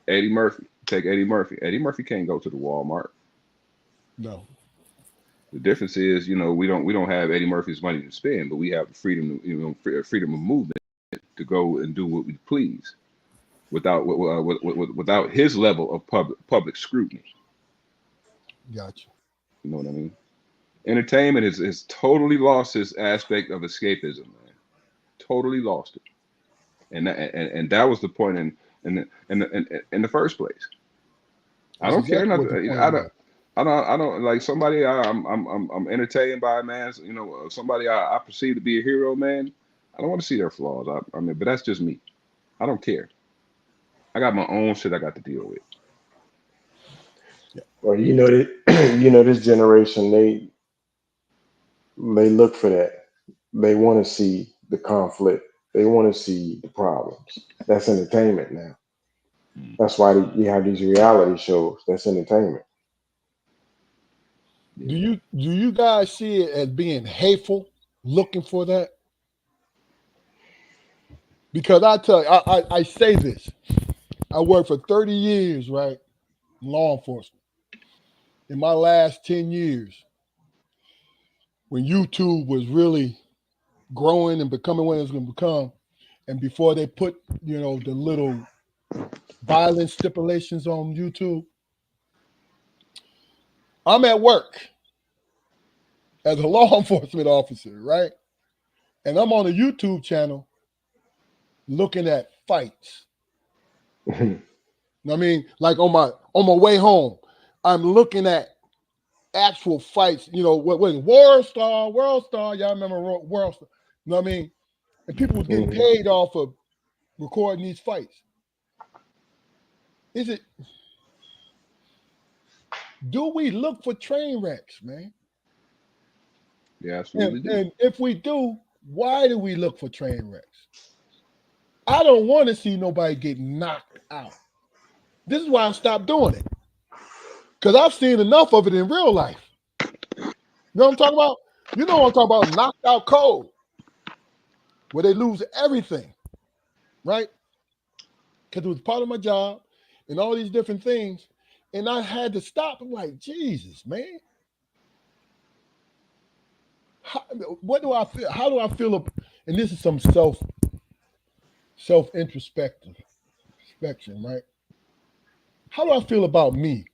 Eddie Murphy. Take Eddie Murphy. Eddie Murphy can't go to the Walmart. No. The difference is, we don't have Eddie Murphy's money to spend, but we have the freedom, freedom of movement to go and do what we please without his level of public scrutiny. Gotcha. You know what I mean? Entertainment is totally lost this aspect of escapism, man. Totally lost it, and that was the point in the first place. I That's don't care exactly what the nothing. point was. I don't like somebody I'm entertained by, man. Somebody I perceive to be a hero, man. I don't want to see their flaws. I mean, but that's just me. I don't care. I got my own shit I got to deal with. Yeah. Well, this generation, they look for that. They want to see the conflict. They want to see the problems. That's entertainment now. Mm, That's why you have these reality shows. That's entertainment. yeah. Do you guys see it as being hateful, looking for that? Because I tell you, I say this. I worked for 30 years, right, in law enforcement. In my last 10 years, when YouTube was really growing and becoming what it's going to become, and before they put, the little violence stipulations on YouTube, I'm at work as a law enforcement officer, right? And I'm on a YouTube channel looking at fights. I mean, like on my way home, I'm looking at actual fights. What World Star? Y'all remember World Star? You know what I mean? And people was getting Mhm. paid off of recording these fights. Is it? Do we look for train wrecks, man? Yeah, And absolutely do. and if we do, why do we look for train wrecks? I don't want to see nobody get knocked out. This is why I stopped doing it. Because I've seen enough of it in real life. You know what I'm talking about? You know what I'm talking about? Knocked out cold, where they lose everything, right? Because it was part of my job and all these different things. And I had to stop. I'm like, Jesus, man. How, what do I feel? How do I feel? And this is some self introspection, right? How do I feel about me?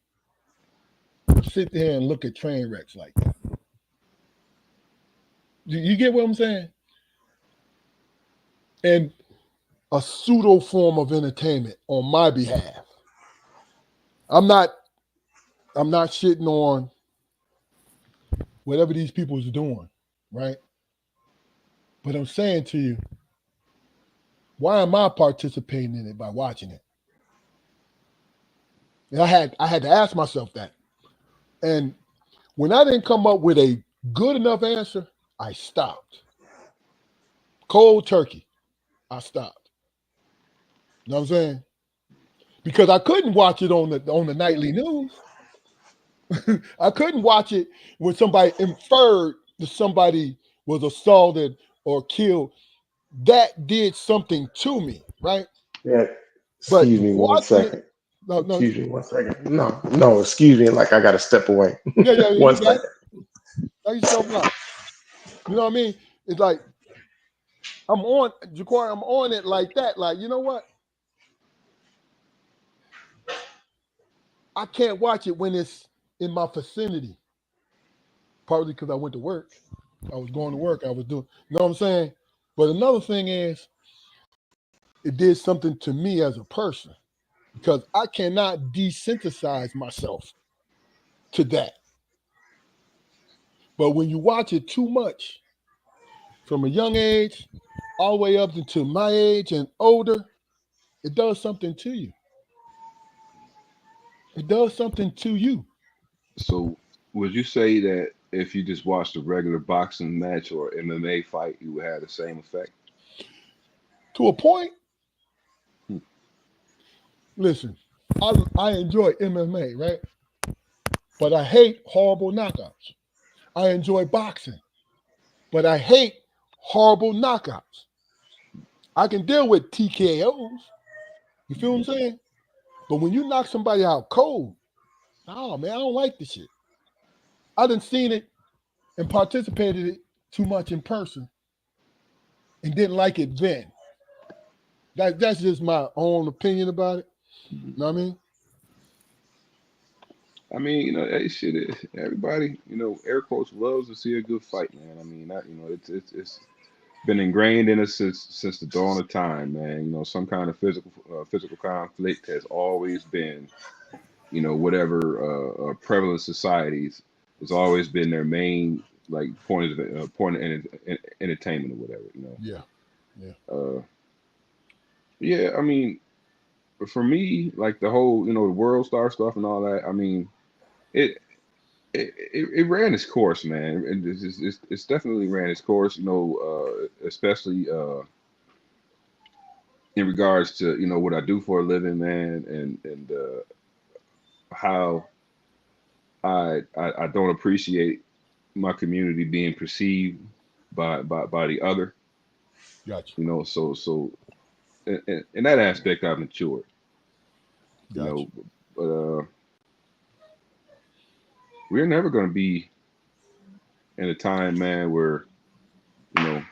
Sit there and look at train wrecks like that. You get what I'm saying? And a pseudo form of entertainment on my behalf. I'm not I'm not shitting on whatever these people is doing, right? But I'm saying to you, why am I participating in it by watching it? And I had to ask myself that. And when I didn't come up with a good enough answer, I stopped. Cold turkey. I stopped. You know what I'm saying? Because I couldn't watch it on the nightly news. I couldn't watch it when somebody inferred that somebody was assaulted or killed. That did something to me, right? Yeah. But Excuse me one watching it, second. no, no, Excuse me one second. No, no, excuse me. Like I gotta step away. yeah, yeah, One you got it. second. Knock yourself out. You know what I mean? It's like I'm on Jaquari, I'm on it like that. Like, you know what? I can't watch it when it's in my vicinity. Partly because I went to work. I was going to work. I was doing, you know what I'm saying? But another thing is, it did something to me as a person because I cannot desensitize myself to that. But when you watch it too much from a young age all the way up into my age and older, it does something to you. It does something to you. So, would you say that if you just watched a regular boxing match or MMA fight, you would have the same effect? To a point, Hmm. listen, I enjoy MMA, right? But I hate horrible knockouts. I enjoy boxing, but I hate horrible knockouts. I can deal with TKOs. You feel what I'm saying? But when you knock somebody out cold, oh man, I don't like this shit. I done seen it and participated it too much in person and didn't like it then. That's just my own opinion about it. Mhm. You know what I mean? I mean, hey, shit, everybody, air quotes loves to see a good fight, man. I mean, it's been ingrained in us since the dawn of time, man. Some kind of physical conflict has always been, whatever prevalent societies has always been their main like point of entertainment or whatever, Yeah, yeah. Uh, yeah, I mean, for me, like the whole, the world star stuff and all that. I mean, it it ran its course, man. It's definitely ran its course, especially in regards to what I do for a living, man, and how I don't appreciate my community being perceived by the other, Gotcha. so in that aspect, I've matured. You Gotcha. know, but we're never going to be in a time, man, where you know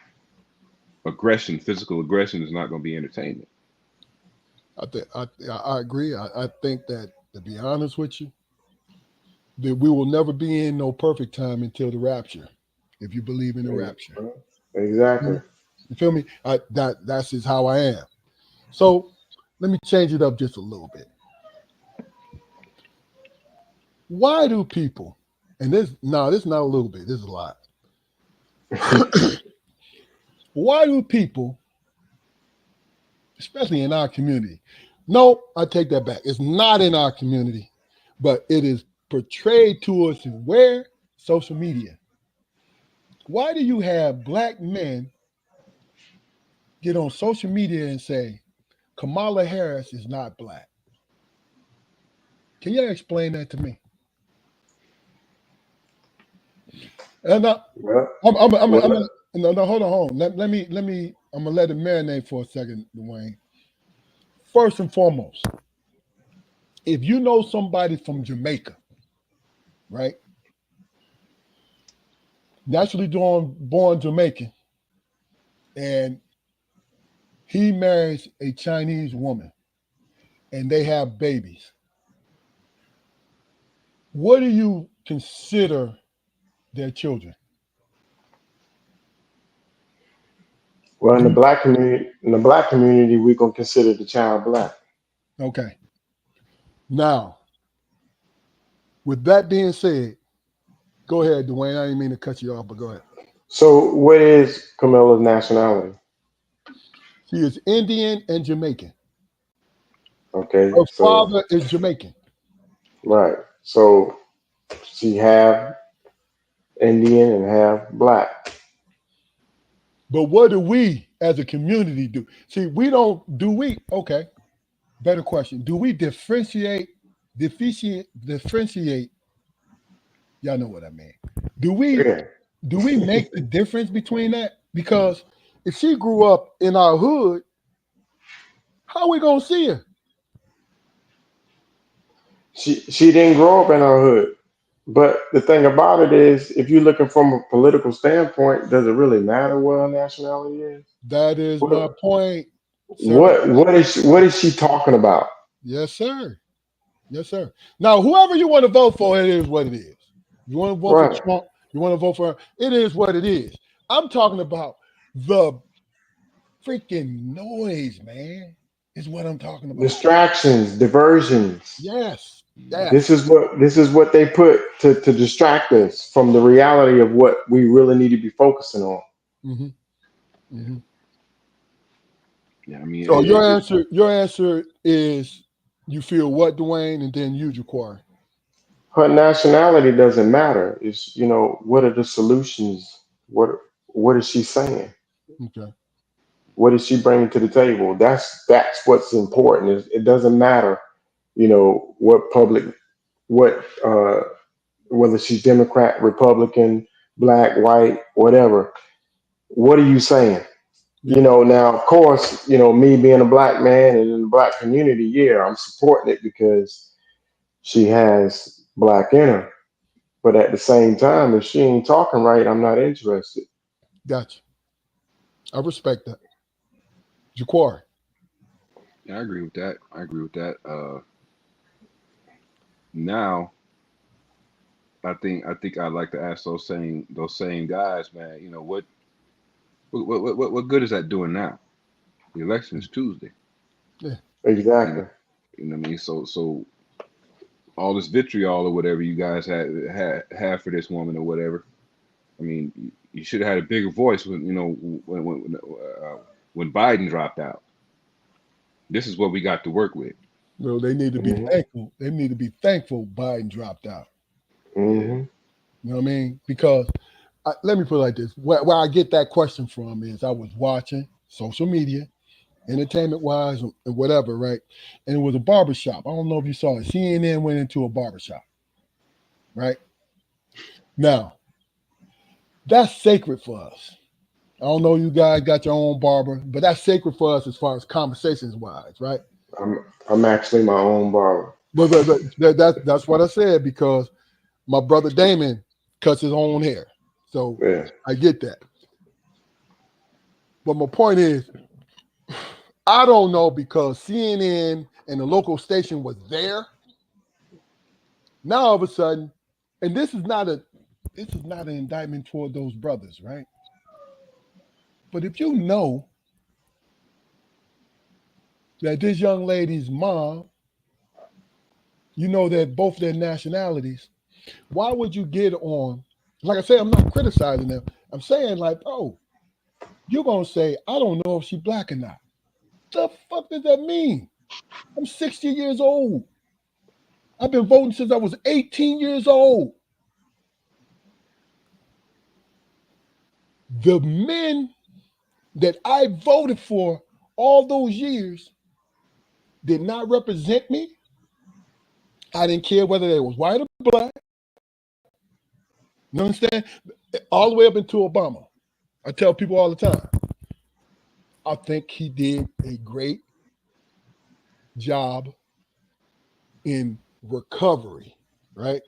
aggression, physical aggression, is not going to be entertainment. I agree. I think that, to be honest with you, that we will never be in no perfect time until the rapture. If you believe in the rapture, Exactly. you feel me? That's just how I am. So let me change it up just a little bit. Why do people? And this is not a little bit. This is a lot. Why do people, especially in our community? No, I take that back. It's not in our community, but it is portrayed to us in where? Social media. Why do you have black men get on social media and say Kamala Harris is not black? Can you explain that to me? And Well, I'm well, no, no, hold on, hold on. Let me. I'm gonna let it marinate for a second, Dwayne. First and foremost, if you know somebody from Jamaica, right, naturally born Jamaican, and he marries a Chinese woman, and they have babies, what do you consider their children? well, Do in the black community, we're gonna consider the child black. okay. Now, with that being said, go ahead, Dwayne. I didn't mean to cut you off, but go ahead. So, what is Camilla's nationality? She is Indian and Jamaican. Okay, Her so father is Jamaican. right, so she half Indian and half black. But what do we as a community do? See, we don't do we okay, better question. Do we differentiate, y'all know what I mean. Do we Yeah, do we make the difference between that? Because if she grew up in our hood, how are we gonna see her? she didn't grow up in our hood. But the thing about it is, if you're looking from a political standpoint, does it really matter what her nationality is? That is What my point, sir. what is she talking about? Yes, sir. Yes, sir. Now, whoever you want to vote for, it is what it is. You want to vote for Right. Trump, you want to vote for her, it is what it is. I'm talking about the freaking noise, man, is what I'm talking about. Distractions, diversions. Yes, This yes. is what they put to distract us from the reality of what we really need to be focusing on. hmm hmm Yeah, I mean, So your answer is you feel what, Dwayne, and then you, Jaquar. Her nationality doesn't matter. It's what are the solutions? What is she saying? Okay. What is she bringing to the table? That's what's important. It doesn't matter, what public, what whether she's Democrat, Republican, black, white, whatever. What are you saying? Yeah. Now of course, me being a black man and in the black community, yeah, I'm supporting it because she has black in her. But at the same time, if she ain't talking right, I'm not interested. Gotcha. I respect that. Jaquar. yeah, I agree with that. I agree with that. Now, I think I'd like to ask those same guys, man. You know what good is that doing now? The election is Tuesday. Yeah. You know, Exactly. you know what I mean. So all this vitriol or whatever you guys had for this woman or whatever. I mean, you should have had a bigger voice when Biden dropped out. This is what we got to work with. Well, they need to be Hmm. thankful. They need to be thankful Biden dropped out. Yeah, Hmm. You know what I mean? Because let me put it like this: where I get that question from is I was watching social media, entertainment wise, and whatever, right? And it was a barbershop. I don't know if you saw it. CNN went into a barbershop, right? Now, that's sacred for us. I don't know you guys got your own barber, but that's sacred for us as far as conversations wise, right? I'm actually my own barber. But that's what I said because my brother Damon cuts his own hair. So Yeah. I get that. But my point is, I don't know because CNN and the local station was there. Now all of a sudden, and this is not an indictment toward those brothers, right? But if you know that this young lady's mom, you know that both their nationalities, why would you get on? Like I say, I'm not criticizing them. I'm saying like, oh, you're gonna say, I don't know if she's black or not. The fuck does that mean? I'm 60 years old. I've been voting since I was 18 years old. The men that I voted for all those years did not represent me. I didn't care whether they was white or black. You understand? All the way up into Obama. I tell people all the time, I think he did a great job in recovery, right?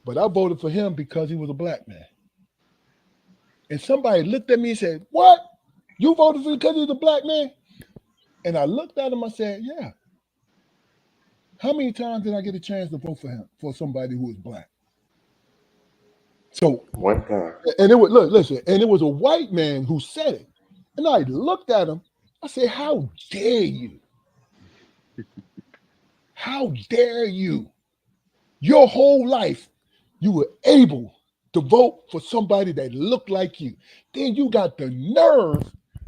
But I voted for him because he was a black man. And somebody looked at me and said, what? You voted for him because he was a black man? And I looked at him, I said, yeah. How many times did I get a chance to vote for him, for somebody who was black? So, One time. and it was, look, listen, and it was a white man who said it. And I looked at him, I said, how dare you? How dare you? Your whole life, you were able to vote for somebody that looked like you. Then you got the nerve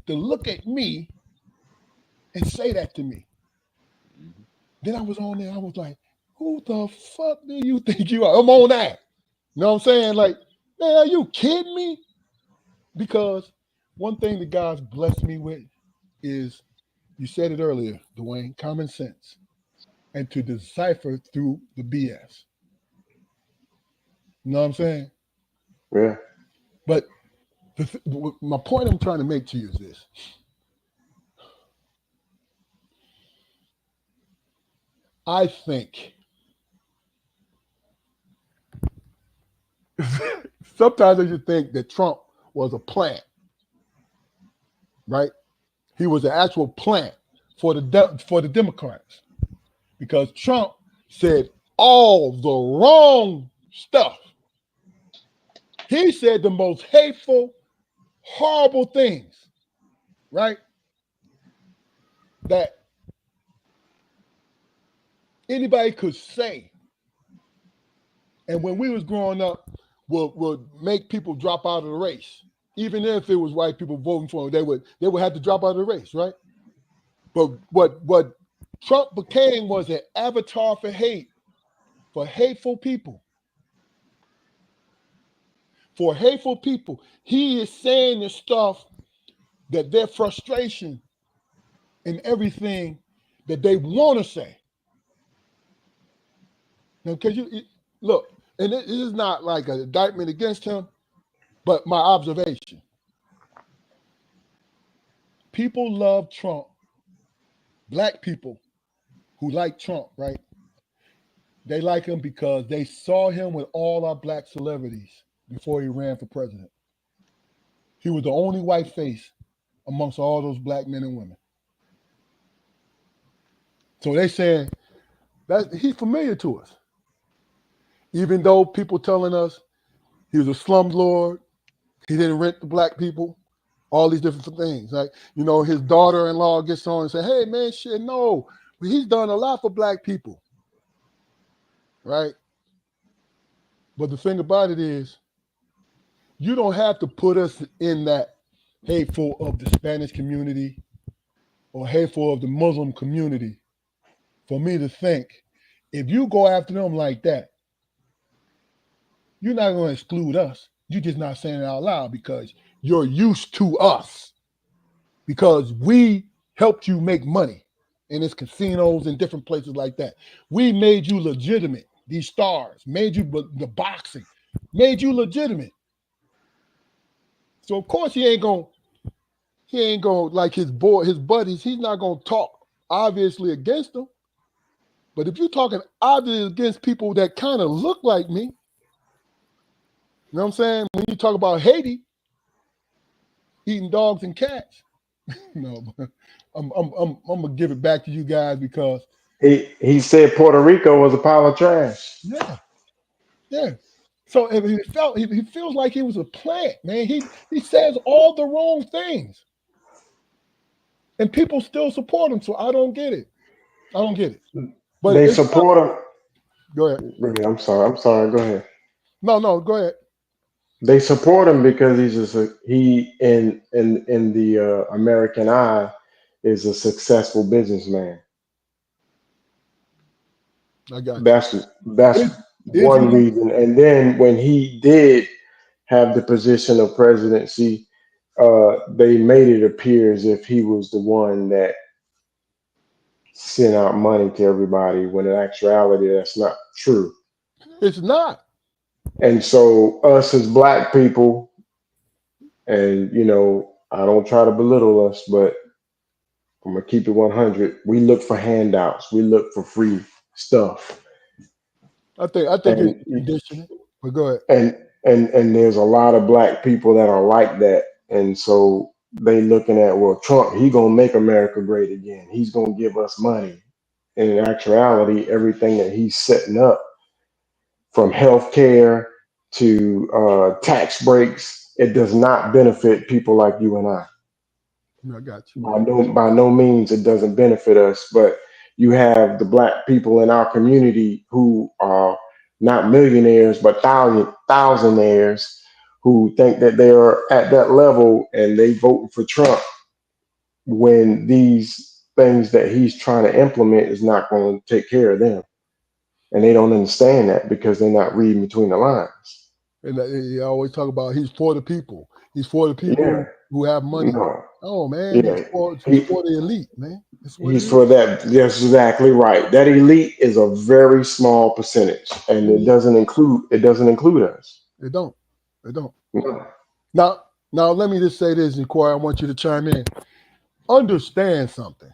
to look at me and say that to me. Mhm. Then I was on there, I was like, who the fuck do you think you are? I'm on that. You know what I'm saying? Like, man, are you kidding me? Because one thing that God's blessed me with is, you said it earlier, Dwayne, common sense and to decipher through the BS. You know what I'm saying? Yeah. But my point I'm trying to make to you is this. I think sometimes I just think that Trump was a plant, right? He was an actual plant for the Democrats because Trump said all the wrong stuff. He said the most hateful, horrible things, right? That anybody could say. And when we was growing up, would make people drop out of the race. Even if it was white people voting for him, they would have to drop out of the race, right? But what Trump became was an avatar for hate, for hateful people. For hateful people. He is saying the stuff that their frustration and everything that they want to say. Now, because look, and it is not like an indictment against him, but my observation. People love Trump. Black people who like Trump, right? They like him because they saw him with all our black celebrities before he ran for president. He was the only white face amongst all those black men and women. So they saying that he's familiar to us. Even though people telling us he was a slumlord, he didn't rent the black people, all these different things. Like, you know, his daughter-in-law gets on and say, hey man, shit, no, he's done a lot for black people. Right? But the thing about it is, you don't have to put us in that hateful of the Spanish community or hateful of the Muslim community for me to think if you go after them like that, you're not going to exclude us. You're just not saying it out loud because you're used to us because we helped you make money in its casinos and different places like that. We made you legitimate. These stars made you the boxing, made you legitimate. So of course he ain't gonna like his buddies. He's not gonna talk obviously against them. But if you're talking obviously against people that kind of look like me, you know what I'm saying? When you talk about Haiti eating dogs and cats, no, I'm gonna give it back to you guys because He said Puerto Rico was a pile of trash. yeah, yeah. So if he feels like he was a plant, man. He says all the wrong things, and people still support him. So I don't get it. I don't get it. But They it's not. support him. Go ahead. Really, I'm sorry. I'm sorry. Go ahead. No, go ahead. They support him because he in the American eye is a successful businessman. I got you. That's Is one he? reason. And then when he did have the position of presidency, they made it appear as if he was the one that sent out money to everybody, when in actuality that's not true. It's not. And so us as black people, and I don't try to belittle us, but I'm gonna keep it 100. We look for handouts. We look for free stuff, I think it's and conditioning. But go ahead. and there's a lot of black people that are like that, and so they looking at, well, Trump, he gonna make America great again. He's gonna give us money. And in actuality, everything that he's setting up, from health care to tax breaks, it does not benefit people like you and I. I got you. By no means it doesn't benefit us, but you have the black people in our community who are not millionaires but thousandaires, who think that they are at that level, and they voting for Trump when these things that he's trying to implement is not going to take care of them, and they don't understand that because they're not reading between the lines. And he always talk about he's for the people. He's for the Yeah, people who have money. no, Oh man, yeah, he's he for the elite, man. That's what it He's is. for that. That's exactly right. That elite is a very small percentage, and It is. it doesn't include us. They don't. They don't. No. Now let me just say this, and Corey, I want you to chime in. Understand something.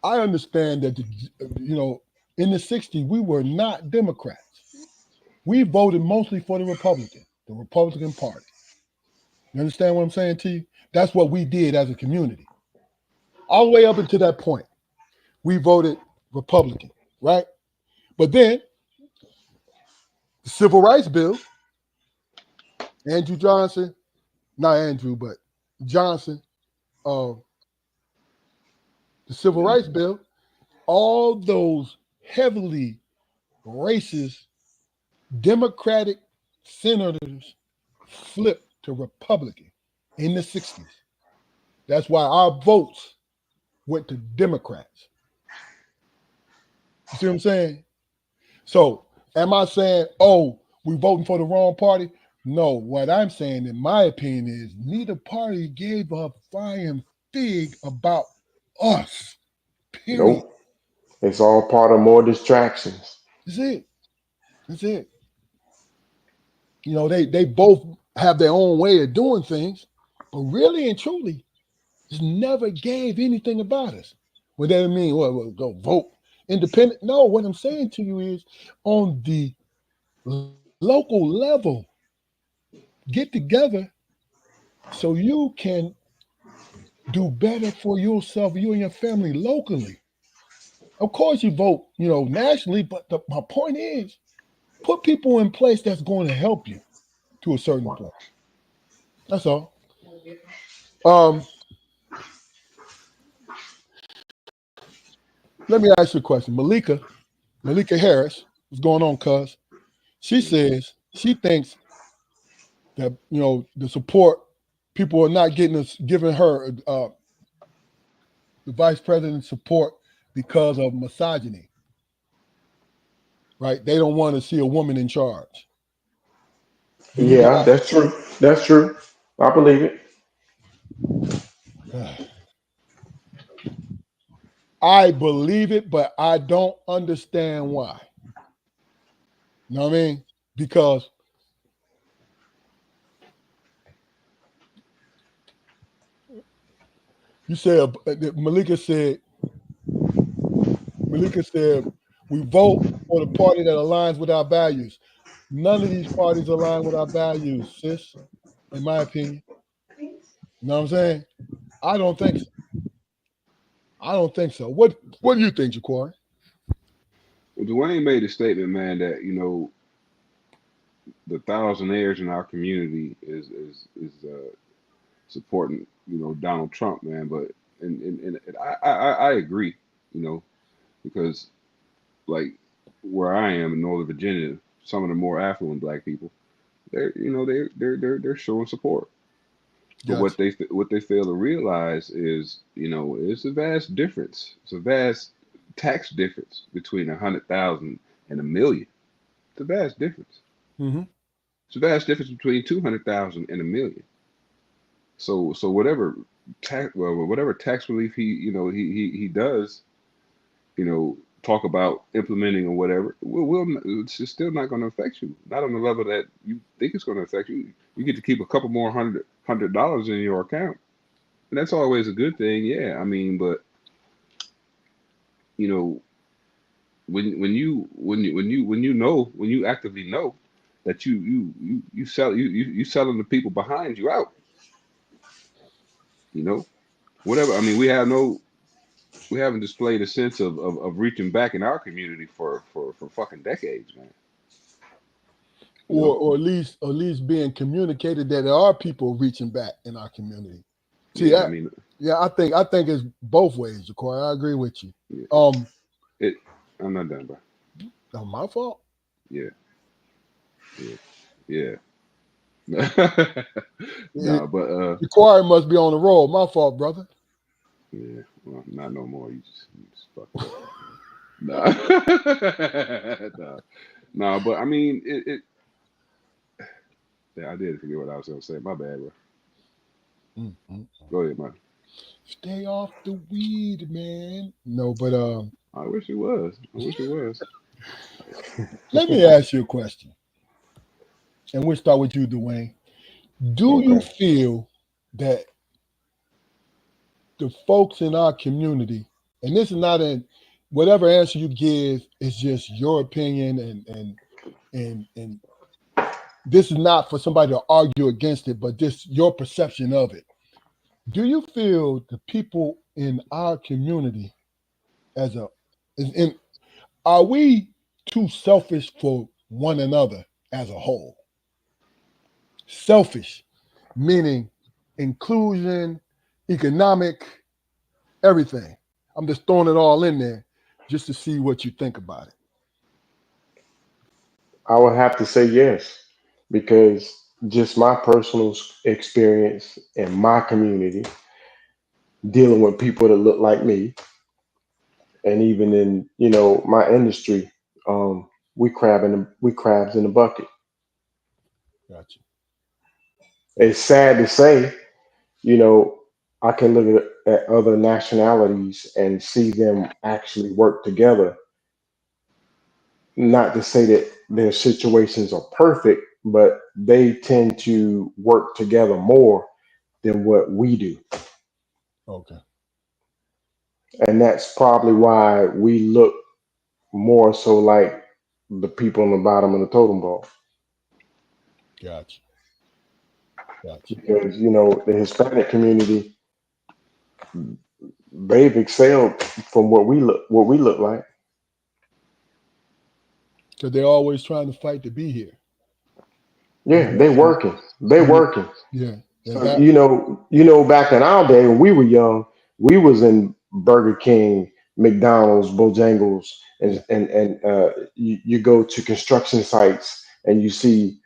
I understand that in the '60s we were not Democrats. We voted mostly for the Republican Party. You understand what I'm saying to you? That's what we did as a community. All the way up until that point, we voted Republican, right? But then the Civil Rights Bill, Andrew Johnson, not Andrew, but Johnson, uh, the Civil Rights Bill, all those heavily racist Democratic senators flipped to Republican in the '60s. That's why our votes went to Democrats. You see what I'm saying? So, am I saying, oh, we voting for the wrong party? No, what I'm saying, in my opinion, is neither party gave a flying fig about us. Period. Nope. It's all part of more distractions. That's it. That's it. They both have their own way of doing things, but really and truly, just never gave anything about us. What that mean? Well, go vote independent? No, what I'm saying to you is on the local level, get together so you can do better for yourself, you and your family locally. Of course, you vote, nationally, but my point is, put people in place that's going to help you to a certain point. That's all. Um, Let me ask you a question. Malika Harris, what's going on, cuz? She says she thinks that the support people are not giving her the vice president's support because of misogyny, right? They don't want to see a woman in charge. Do you Yeah, that's true. That's true. I believe it. guys? I believe it, but I don't understand why. You know what I mean? Because You said Malika said we vote for the party that aligns with our values. None of these parties align with our values, sis. In my opinion, you know what I'm saying? I don't think so. I don't think so. What do you think, Jaquari? Well, Dwayne made a statement, man, that the thousandaires in our community is supporting Donald Trump, man. But and I agree, you know, because like where I am in Northern Virginia, some of the more affluent black people, they're showing support. But Gotcha. what they fail to realize is, it's a vast difference. It's a vast tax difference between 100,000 and 1 million. It's a vast difference. Mm-hmm. It's a vast difference between 200,000 and 1 million. So whatever tax relief he does, talk about implementing or whatever, it's still not going to affect you. Not on the level that you think it's going to affect you. You get to keep a couple more $100 in your account, and that's always a good thing. Yeah, I mean, but you know, when you actively know that you selling the people behind you out, you know, whatever. I mean, we haven't displayed a sense of reaching back in our community for fucking decades, man. You know. Or at least being communicated that there are people reaching back in our community. See, Yeah, I mean, yeah, I think it's both ways, Jaquari. I agree with you. yeah, Um, it. I'm not done, bro. not my fault. Yeah, yeah, yeah. It, Nah, but Jaquari must be on the roll. My fault, brother. yeah, well, not no more. You just fucked up. Nah, nah, nah. But I mean, yeah, I did forget what I was gonna say. My bad, bro. Mm-hmm. Go ahead, man. Stay off the weed, man. No, but I wish it was. I wish it was. let me ask you a question, and we'll start with you, Dwayne. Do you Okay. feel that the folks in our community, and this is not in whatever answer you give is just your opinion, and this is not for somebody to argue against it, but just your perception of it. Do you feel the people in our community as a is in are we too selfish for one another as a whole? Selfish, meaning inclusion, economic, everything. I'm just throwing it all in there just to see what you think about it. I would have to say yes, because just my personal experience in my community, dealing with people that look like me, and even in my industry, we crabs in the bucket. Gotcha. It's sad to say, you know, I can look at other nationalities and see them actually work together. Not to say that their situations are perfect, but they tend to work together more than what we do. Okay. And that's probably why we look more so like the people on the bottom of the totem pole. Gotcha. Gotcha. Because, the Hispanic community, they've excelled from what we look like. Because they're always trying to fight to be here. Yeah, they And, working. They and working. yeah, and So that back in our day when we were young, we was in Burger King, McDonald's, Bojangles, yeah, and you go to construction sites and you see,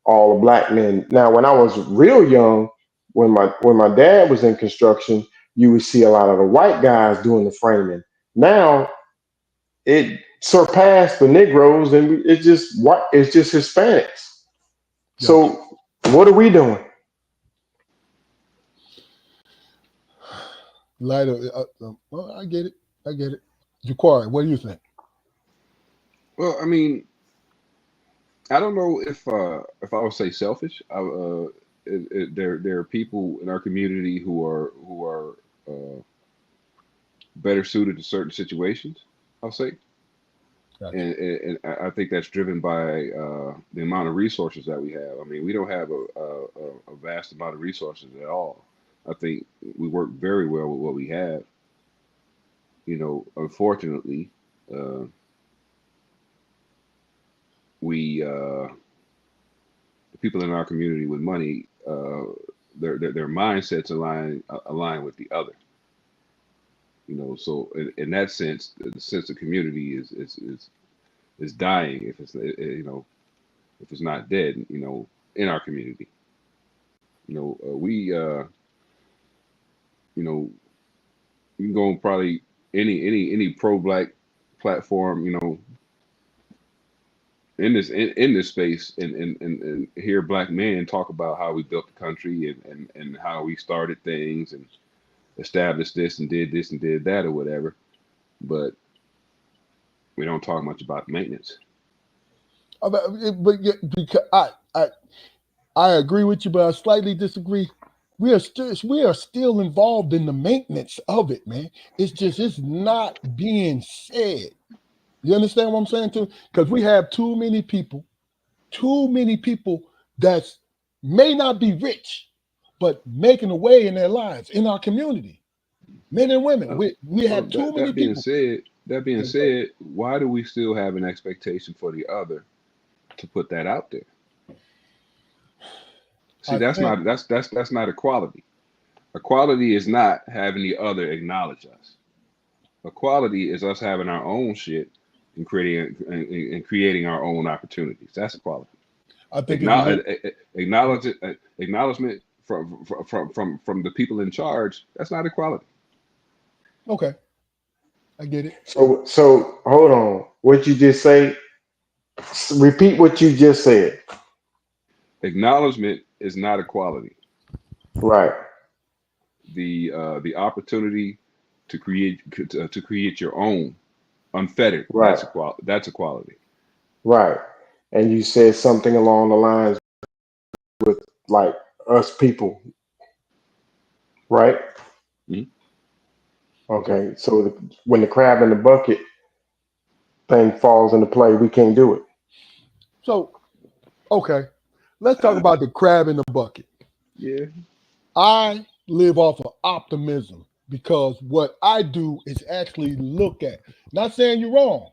all the black men. Now, when I was real young, when my dad was in construction, you would see a lot of the white guys doing the framing. Now it surpassed the Negroes, and it's just Hispanics. gotcha. So what are we doing? Lighter. Well, I get it. I get it. Jaquari, what do you think? Well, I mean, I don't know if I would say selfish. there are people in our community who are uh, better suited to certain situations. I'll say, Gotcha. and I think that's driven by the amount of resources that we have. I mean, we don't have a vast amount of resources at all. I think we work very well with what we have. Unfortunately, uh, we the people in our community with money, their mindsets align with the other. So in that sense, the sense of community is dying if if it's not dead. In our community, we you know you can go on probably any pro black platform, in this space, and hear black men talk about how we built the country, and how we started things and established this and did that or whatever. But we don't talk much about maintenance. But yeah, because I agree with you, but I slightly disagree. We are still involved in the maintenance of it, man. It's not being said. You understand what I'm saying too? Because we have too many people that may not be rich, but making a way in their lives in our community, men and women. Uh, We well, have too many people. that being Yeah, go said, why do we still have an expectation for the other to put that out there? See, ahead. I think that's not equality. Equality is not having the other acknowledge us. Equality is us having our own shit and creating our own opportunities. That's equality. I think it's a little Acknowledgement from the people in charge. That's not equality. okay. I get it. So hold on. What you just say? Repeat what you just said. Acknowledgement is not equality. Right, The opportunity to create your own unfettered. right, That's equality. right. And you said something along the lines like us people, right? Mhm. Okay. So when the crab in the bucket thing falls into play, we can't do it. So, okay, let's talk about the crab in the bucket. Yeah. I live off of optimism because what I do is actually look at, not saying you're wrong.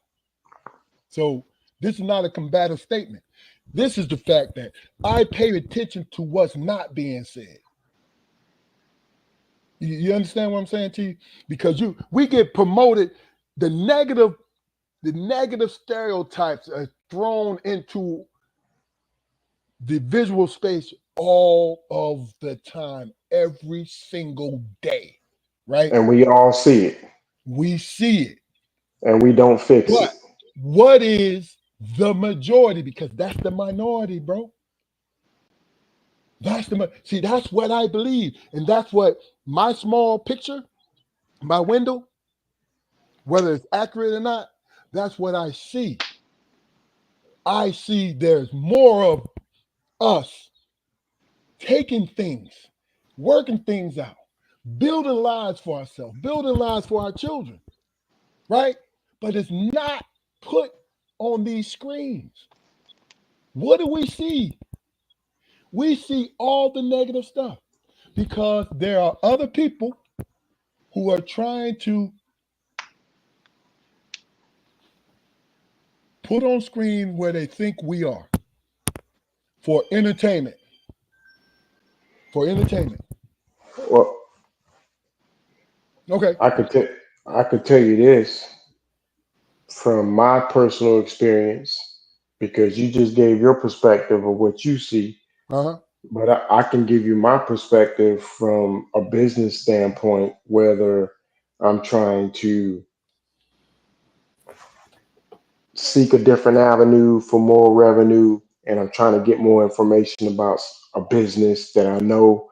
So, this is not a combative statement. This is the fact that I pay attention to what's not being said. You understand what I'm saying to you? Because we get promoted, the negative, the negative stereotypes are thrown into the visual space all of the time, every single day, right? And we all see it We see it. and we don't fix But it. what is the majority? Because that's the minority, bro. See, that's what I believe. And that's what my small picture, my window, whether it's accurate or not, that's what I see. I see there's more of us taking things, working things out, building lives for ourselves, building lives for our children, right? But it's not put on these screens. What do we see? We see all the negative stuff because there are other people who are trying to put on screen where they think we are for entertainment. For entertainment. Well, Okay. I could t- I could tell you this from my personal experience because you just gave your perspective of what you see, Uh-huh. but I can give you my perspective from a business standpoint, whether I'm trying to seek a different avenue for more revenue and I'm trying to get more information about a business that I know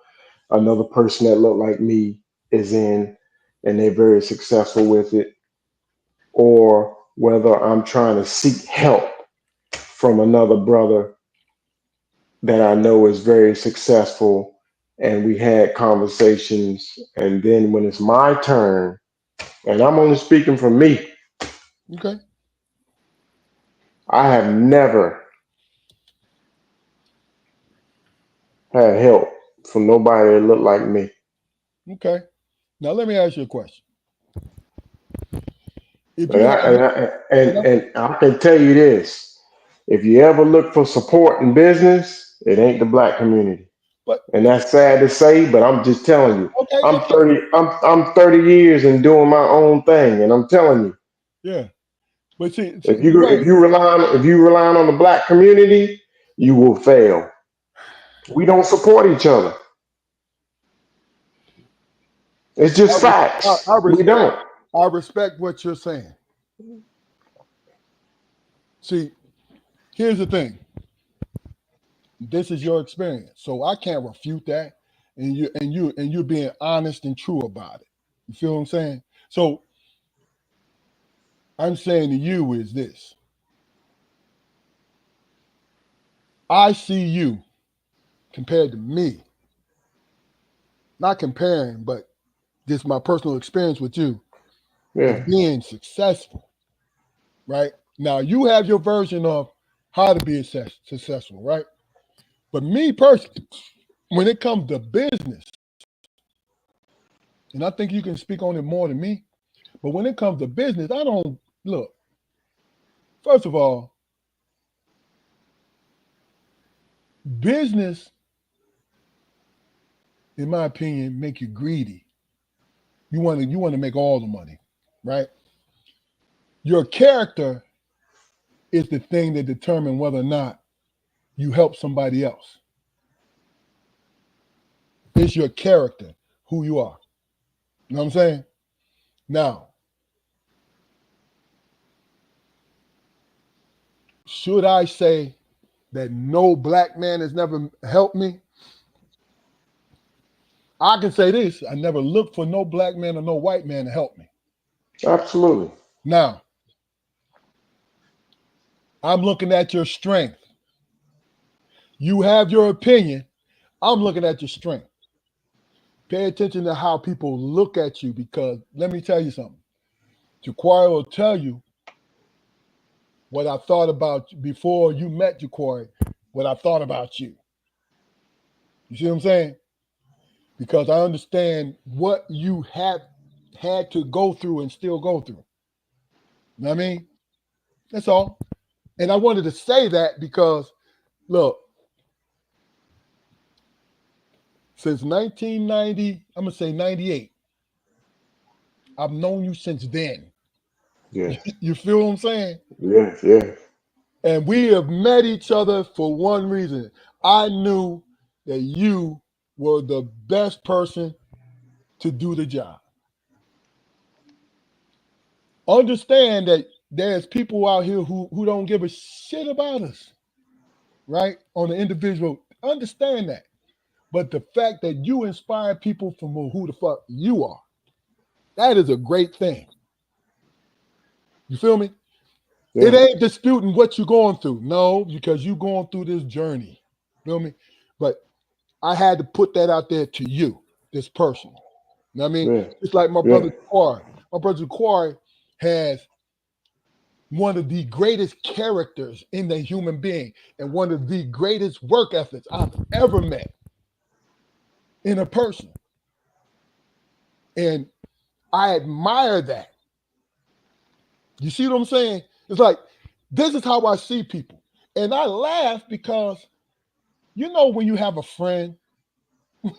another person that look like me is in and they're very successful with it, or whether I'm trying to seek help from another brother that I know is very successful, and we had conversations. And then when it's my turn, and I'm only speaking for me, Okay. I have never had help from nobody that looked like me. Okay. Now let me ask you a question. If And you I, have, and, I, and and, and I can tell you this: if you ever look for support in business, it ain't the black community. but And that's sad to say, but I'm just telling you. okay, I'm okay, 30. I'm 30 years and doing my own thing, and I'm telling you, yeah. But see, if Dwayne, you rely on the black community, you will fail. We don't support each other. It's I, just res- I facts. We respect, don't. I respect what you're saying. See, here's the thing. This is your experience, so I can't refute that. And you're being honest and true about it. You feel what I'm saying? So I'm saying to you is this: I see you compared to me, not comparing, but just my personal experience with you as Yeah, being successful. Right now, you have your version of how to be successful, right? But me personally, when it comes to business, and I think you can speak on it more than me, but when it comes to business, I don't look. First of all, business, in my opinion, make you greedy. You want to make all the money, right? Your character is the thing that determines whether or not you help somebody else. It's your character, who you are. You know what I'm saying? Now, should I say that no black man has never helped me? I can say this: I never looked for no black man or no white man to help me. absolutely. Now, I'm looking at your strength. You have your opinion. I'm looking at your strength. Pay attention to how people look at you, because let me tell you something. Jaquari will tell you what I thought about you before you met Jaquari, what I thought about you. You see what I'm saying? Because I understand what you have had to go through and still go through. You know what I mean? That's all. And I wanted to say that because, look, since 1990, I'm going to say 98, I've known you since then. Yes, You feel what I'm saying? yes, yes. And we have met each other for one reason. I knew that you were the best person to do the job. Understand that there's people out here who don't give a shit about us, right? On the individual. Understand that. But the fact that you inspire people from who the fuck you are, that is a great thing. You feel me? It Yeah, ain't disputing what you're going through. No, because you're going through this journey. Feel me? But I had to put that out there to you, this person. You know what I mean? yeah, It's like my yeah. brother Quarry. My brother Quarry has one of the greatest characters in the human being and one of the greatest work ethics I've ever met in a person. And I admire that. You see what I'm saying? It's like, this is how I see people. And I laugh because, when you have a friend,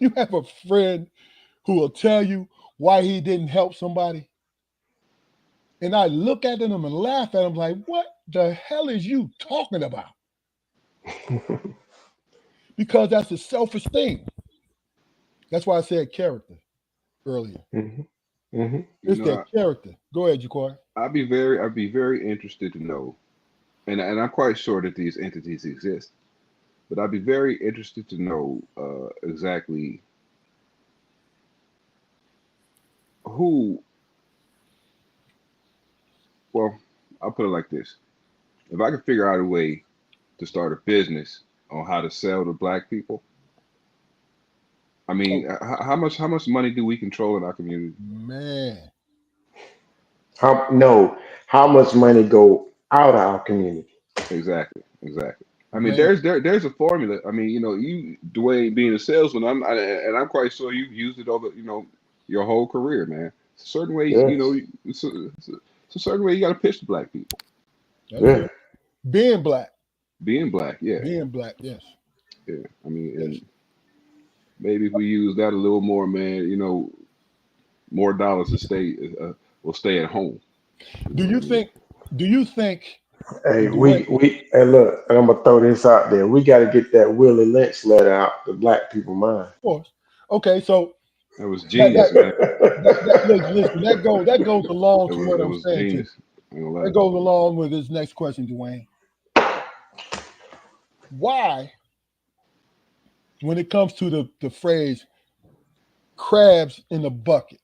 you have a friend who will tell you why he didn't help somebody. And I look at them and laugh at them like, what the hell is you talking about? Because that's a selfish thing. That's why I said character earlier. hmm hmm You It's know, that character. Go ahead, Jaquar. I'd be very interested to know, and I'm quite sure that these entities exist, but I'd be very interested to know exactly who. Well, I'll put it like this: if I could figure out a way to start a business on how to sell to black people. I mean, Oh how much money do we control in our community? man, How no? How much money go out of our community? Exactly, exactly. I mean, man. there's a formula. I mean, you Dwayne being a salesman, and I'm quite sure you've used it over your whole career, man. It's a certain way, Yes. it's a certain way you got to pitch to black people. That's Yeah. good. Being black, Being black, yeah, being black. Yes, yeah. I mean, yes. and maybe if we use that a little more, man, more dollars will stay at home. You Do know what you I mean? think? Do you think, Hey, Dwayne? we hey look, and I'm gonna throw this out there. We got to get that Willie Lynch letter out to black people mind. Of course. Okay, so That was that genius, man. listen, that goes along It to was what it I'm was saying too. genius. I ain't gonna That lie. goes along with this next question, Dwayne. Why, when it comes to the phrase "crabs in the bucket,"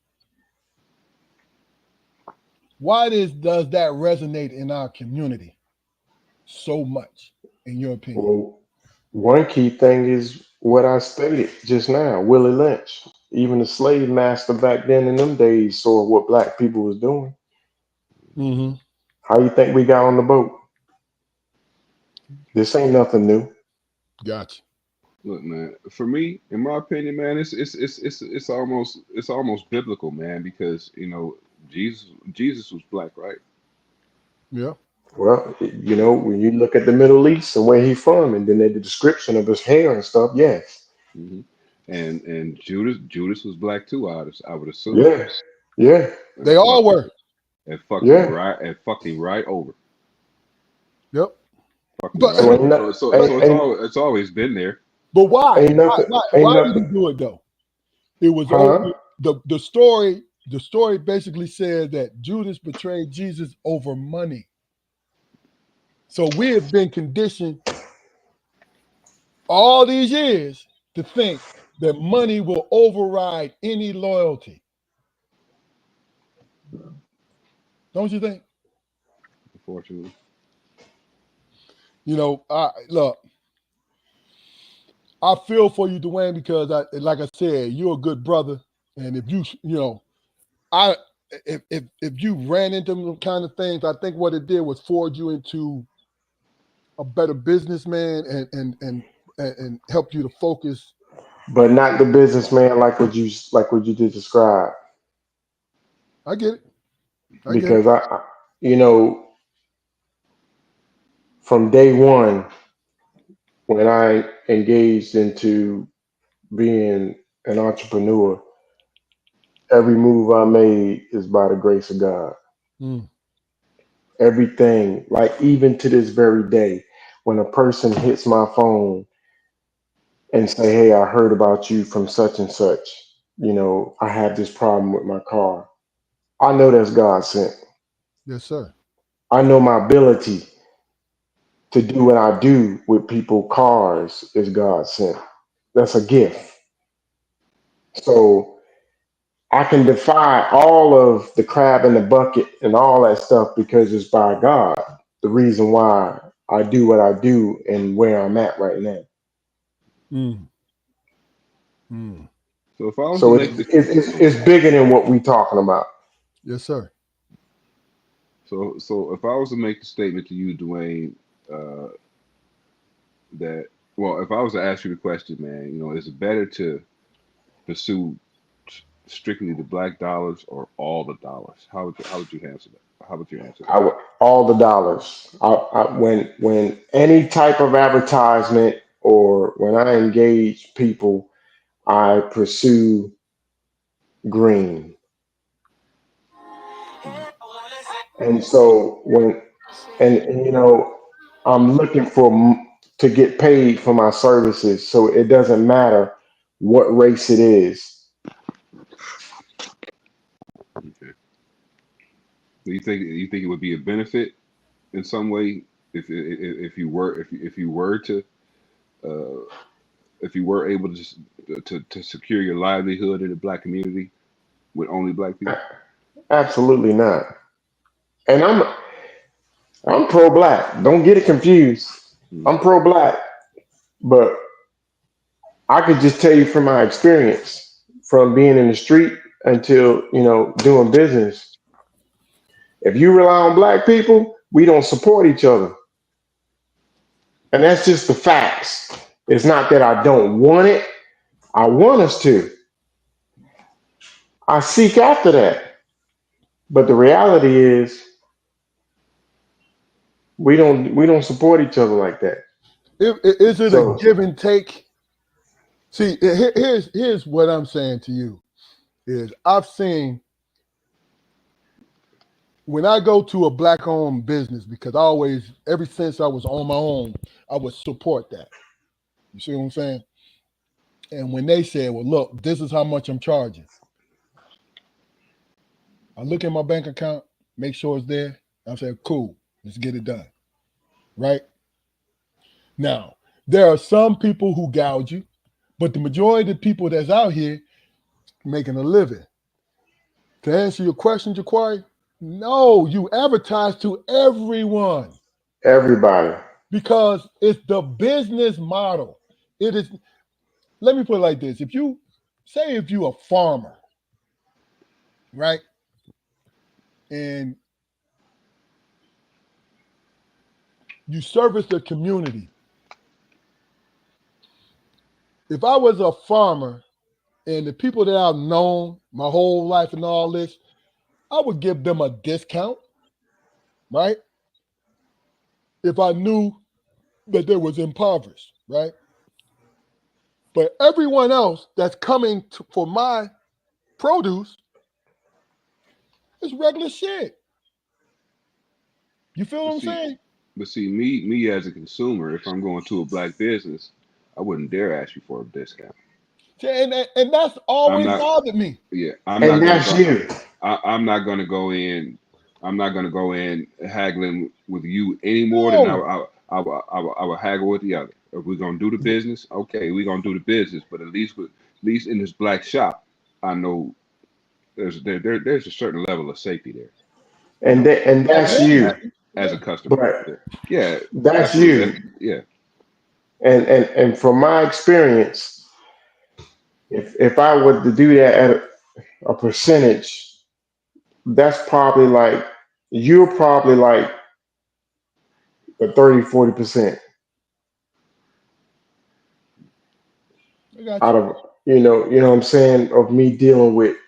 why does that resonate in our community so much, in your opinion? Well, one key thing is what I stated just now, Willie Lynch. Even the slave master back then in them days saw what black people was doing. Mm-hmm. How you think we got on the boat? This ain't nothing new. Gotcha. Look, man. For me, in my opinion, man, it's almost biblical, man, because Jesus was black, right? Yeah. Well, when you look at the Middle East and where he from, and then the description of his hair and stuff, yes. hmm And Judas was black too. I would assume, Yeah. Yeah. and They all fucked were. Yeah. fucked him right over, Yep. fucked him But right So over. So it's always been there. but why? ain't Why? nothing Why? ain't Why did he nothing, do it though? It was over huh? the story. The story basically said that Judas betrayed Jesus over money. So we have been conditioned all these years to think that money will override any loyalty. Don't you think? Unfortunately, I look. I feel for you, Dwayne, because like I said, you're a good brother, and if I, if you ran into them kind of things, I think what it did was forge you into a better businessman and help you to focus. But not the businessman like what you just described. I get it. I get it. Because you know, from day one, when I engaged into being an entrepreneur, every move I made is by the grace of God. Mm, Everything, like even to this very day, when a person hits my phone and say, "Hey, I heard about you from such and such. I have this problem with my car." I know that's God sent. yes, sir. I know my ability to do what I do with people, cars, is God sent. That's a gift. So I can defy all of the crab in the bucket and all that stuff because it's by God. The reason why I do what I do and where I'm at right now. Mm, mm, so if I was to So make the it's bigger than what we talking about. yes, sir. so if I was to make the statement to you, Dwayne, uh, that well, if I was to ask you the question, man, is it better to pursue strictly the black dollars or all the dollars? How would you answer that? How would you answer I that? would all the dollars. When any type of advertisement or when I engage people, I pursue green. Mm. And So so and I'm looking to get paid for my services, so it doesn't matter what race it is. okay. Do you think it would be a benefit in some way uh, if you were able to secure your livelihood in the black community with only black people? Absolutely not. And I'm pro black. Don't get it confused. Mm. I'm pro black. But I could just tell you from my experience, from being in the street until doing business. If you rely on black people, we don't support each other, and that's just the facts. It's not that I don't want it. I want us to. I seek after that. But the reality is we don't support each other like that. Is it a So give and take? See, here's what I'm saying to you is I've seen when I go to a black-owned business, because I always, ever since I was on my own, I would support that. You see what I'm saying? And when they said, well, look, this is how much I'm charging, I look at my bank account, make sure it's there. I say, cool, let's get it done. Right? Now, there are some people who gouge you, but the majority of the people that's out here making a living. To answer your question, Jaquari, no, you advertise to everyone everybody, because it's the business model. It is, let me put it like this. If you're a farmer, right? And you service the community. If I was a farmer and the people that I've known my whole life and all this, I would give them a discount, right? If I knew that they was impoverished, right? But everyone else that's coming for my produce is regular shit. You feel But what I'm see, saying? me as a consumer, if I'm going to a black business, I wouldn't dare ask you for a discount. And that's I'm always not. bothered me. Yeah, I'm not and gonna that's go. you. I'm not gonna go in. I'm not gonna go in haggling with you any more than No. I will haggle with the other. If we're gonna do the business, okay, we're gonna do the business. But at least in this black shop, I know there's a certain level of safety there. You and know, that, and At that's minimum. you. as a Yeah. customer. But Yeah, yeah, that's absolutely. you. Yeah, And from my experience, if I were to do that at a percentage, that's probably like you're probably like the 30-40% I got out you. of what I'm saying, of me dealing with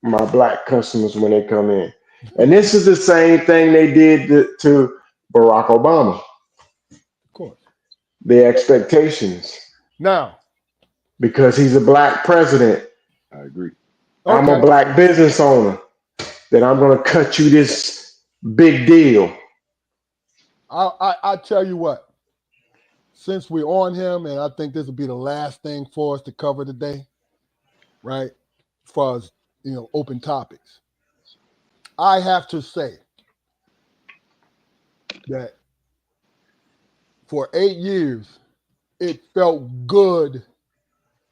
my black customers when they come in. And this is the same thing they did to Barack Obama. Of course. The expectations, Now, because he's a black president. I agree. I'm a okay. black business owner. That I'm going to cut you this big deal. I tell you what, since we're on him, and I think this will be the last thing for us to cover today, right? As far as open topics. I have to say that for 8 years, it felt good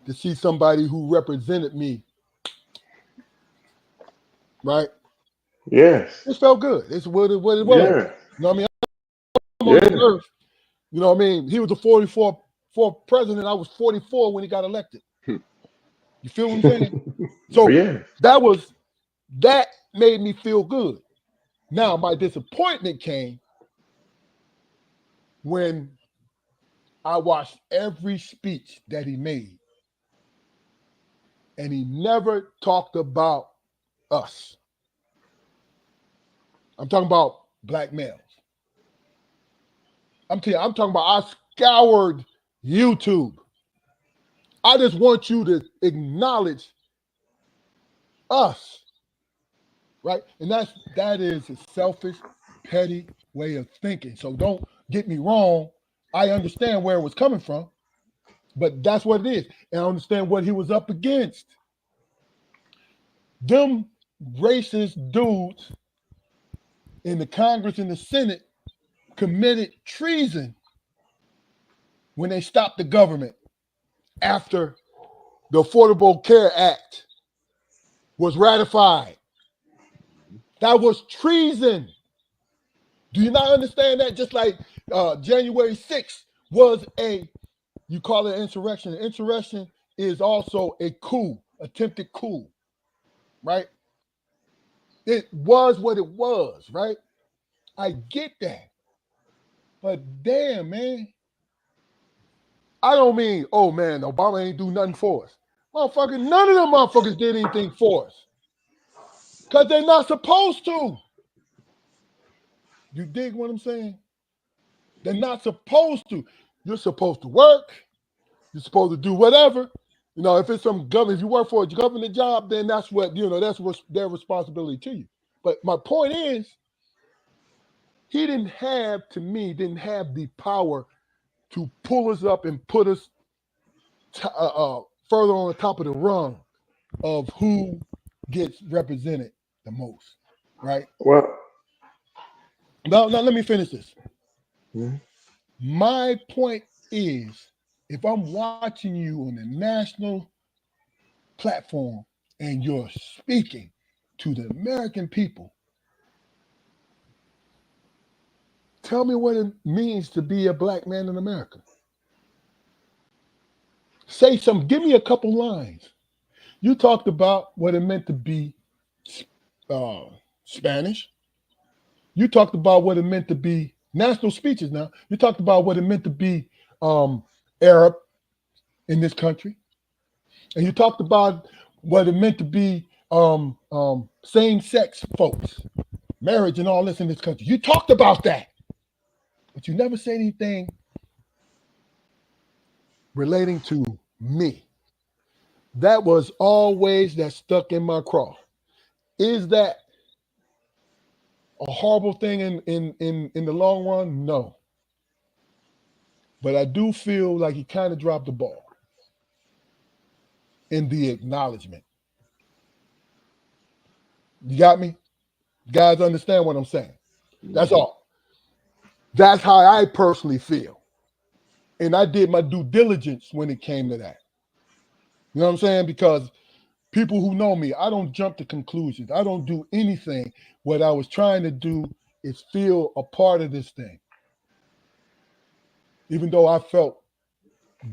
to see somebody who represented me, right? Yes. It felt good. It's what it was. Yeah. You know what I mean? I'm on this Yeah. earth. You know what I mean? He was the 44th president. I was 44 when he got elected. You feel what I'm saying? So Yeah. that made me feel good. Now my disappointment came when I watched every speech that he made, and he never talked about us. I'm talking about black males. I'm telling you, I'm talking about I scoured YouTube. I just want you to acknowledge us, right? And that is a selfish, petty way of thinking. So don't get me wrong. I understand where it was coming from, but that's what it is. And I understand what he was up against. Them racist dudes in the Congress and the Senate committed treason when they stopped the government after the Affordable Care Act was ratified. That was treason. Do you not understand that? Just like January 6th was a You call it insurrection. Insurrection is also a coup, attempted coup, right? It was what it was, right? I get that. But damn, man, I don't mean, oh man, Obama ain't do nothing for us. Motherfucker, none of them motherfuckers did anything for us. Because they're not supposed to. You dig what I'm saying? They're not supposed to. You're supposed to work. You're supposed to do whatever. You know, if it's some government, if you work for a government job, then that's what, that's their responsibility to you. But my point is, he didn't have the power to pull us up and put us further on the top of the rung of who gets represented the most, right? Well, Now let me finish this. mhm. My point is, if I'm watching you on the national platform and you're speaking to the American people, tell me what it means to be a black man in America. Say some, give me a couple lines. You talked about what it meant to be uh, Spanish. You talked about what it meant to be national speeches now. You talked about what it meant to be um, Arab in this country. And you talked about what it meant to be same-sex folks, marriage and all this in this country. You talked about that, but you never said anything relating to me. That was always that stuck in my craw. Is that a horrible thing in the long run? No. But I do feel like he kind of dropped the ball in the acknowledgement. You got me? You guys understand what I'm saying? That's all. That's how I personally feel. And I did my due diligence when it came to that. You know what I'm saying? Because people who know me, I don't jump to conclusions. I don't do anything. What I was trying to do is feel a part of this thing. Even though I felt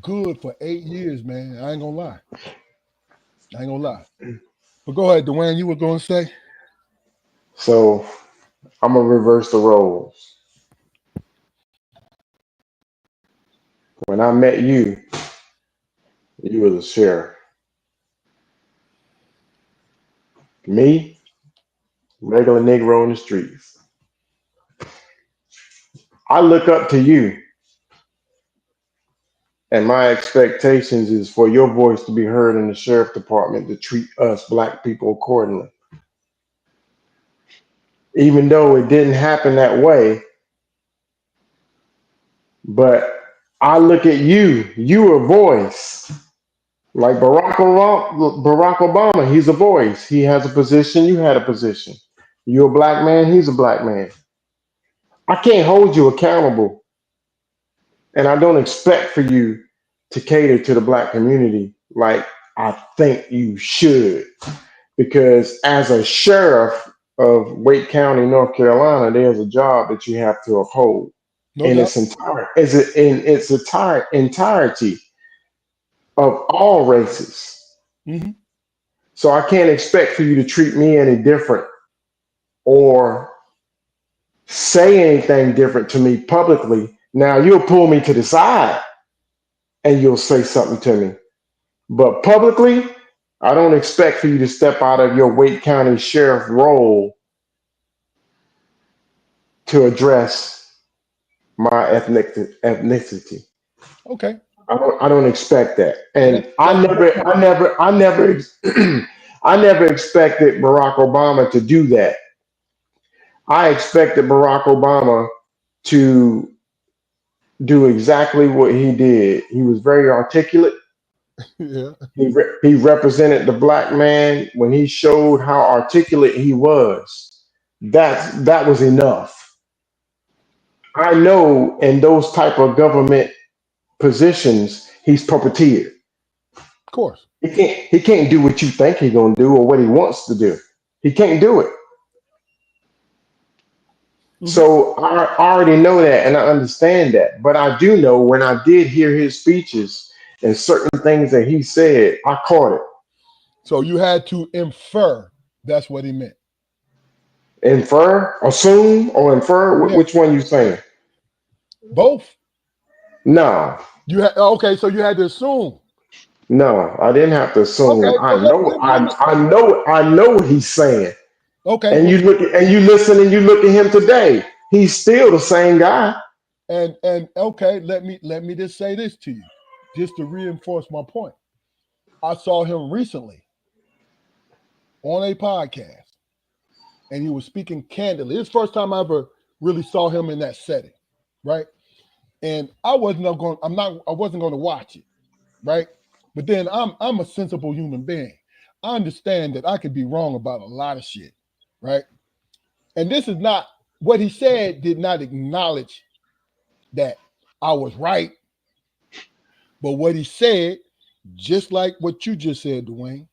good for 8 years, man. I ain't gonna lie. I ain't gonna lie. But go ahead, Dwayne, you were gonna say? So I'm gonna reverse the roles. When I met you, you were the sheriff. Me, regular Negro in the streets. I look up to you, and my expectations is for your voice to be heard in the sheriff department to treat us black people accordingly. Even though it didn't happen that way, but I look at you, you a voice. Like Barack Obama, he's a voice. He has a position, you had a position. You're a black man, he's a black man. I can't hold you accountable, and I don't expect for you to cater to the black community like I think you should. Because as a sheriff of Wake County, North Carolina, there's a job that you have to uphold No in doubt. its entirety of all races. Hmm. So I can't expect for you to treat me any different or say anything different to me publicly. Now you'll pull me to the side and you'll say something to me. But publicly, I don't expect for you to step out of your Wake County sheriff role to address my ethnicity. Okay. I don't expect that. That And that's a good point. I never expected Barack Obama to do that. I expected Barack Obama to do exactly what he did. He was very articulate. Yeah. He represented the black man when he showed how articulate he was. That was enough. I know in those type of government positions, he's puppeteered. Of course. He can't do what you think he's gonna do or what he wants to do. He can't do it. Hmm. So I already know that and I understand that. But I do know when I did hear his speeches and certain things that he said, I caught it. So you had to infer that's what he meant. Infer, assume, or infer? Yeah, Which one you saying? both. No, You had okay, so you had to assume. no, I didn't have to assume. Okay, I well know, I know what he's saying. okay, And well, you look at, and you listen and you look at him today. He's still the same guy. and okay, let me just say this to you, just to reinforce my point. I saw him recently on a podcast, and he was speaking candidly. It's the first time I ever really saw him in that setting, right? And I wasn't going to watch it, right? But then I'm a sensible human being. I understand that I could be wrong about a lot of shit, right? And this is not what he said, did not acknowledge that I was right, but what he said, just like what you just said, Dwayne,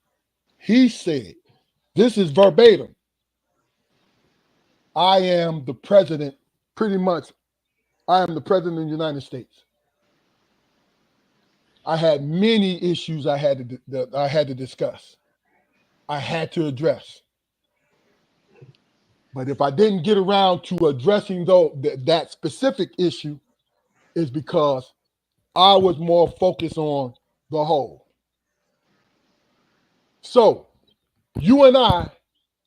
he said, this is verbatim. I am the president, pretty much, I am the president of the United States. I had many issues I had to discuss. I had to address. But if I didn't get around to addressing that specific issue, is because I was more focused on the whole. So you and I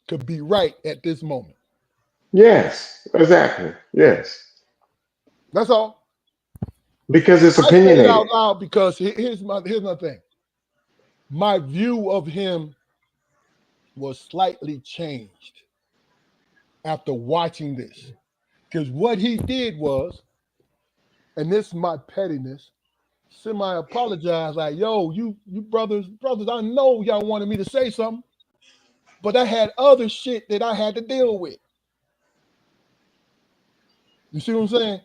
could be right at this moment. Yes, exactly. Yes, That's all. because it's I say it out opinionated. loud because here's my thing. My view of him was slightly changed after watching this. Because what he did was, and this is my pettiness, semi apologize like, yo, you brothers, I know y'all wanted me to say something, but I had other shit that I had to deal with. You see what I'm saying?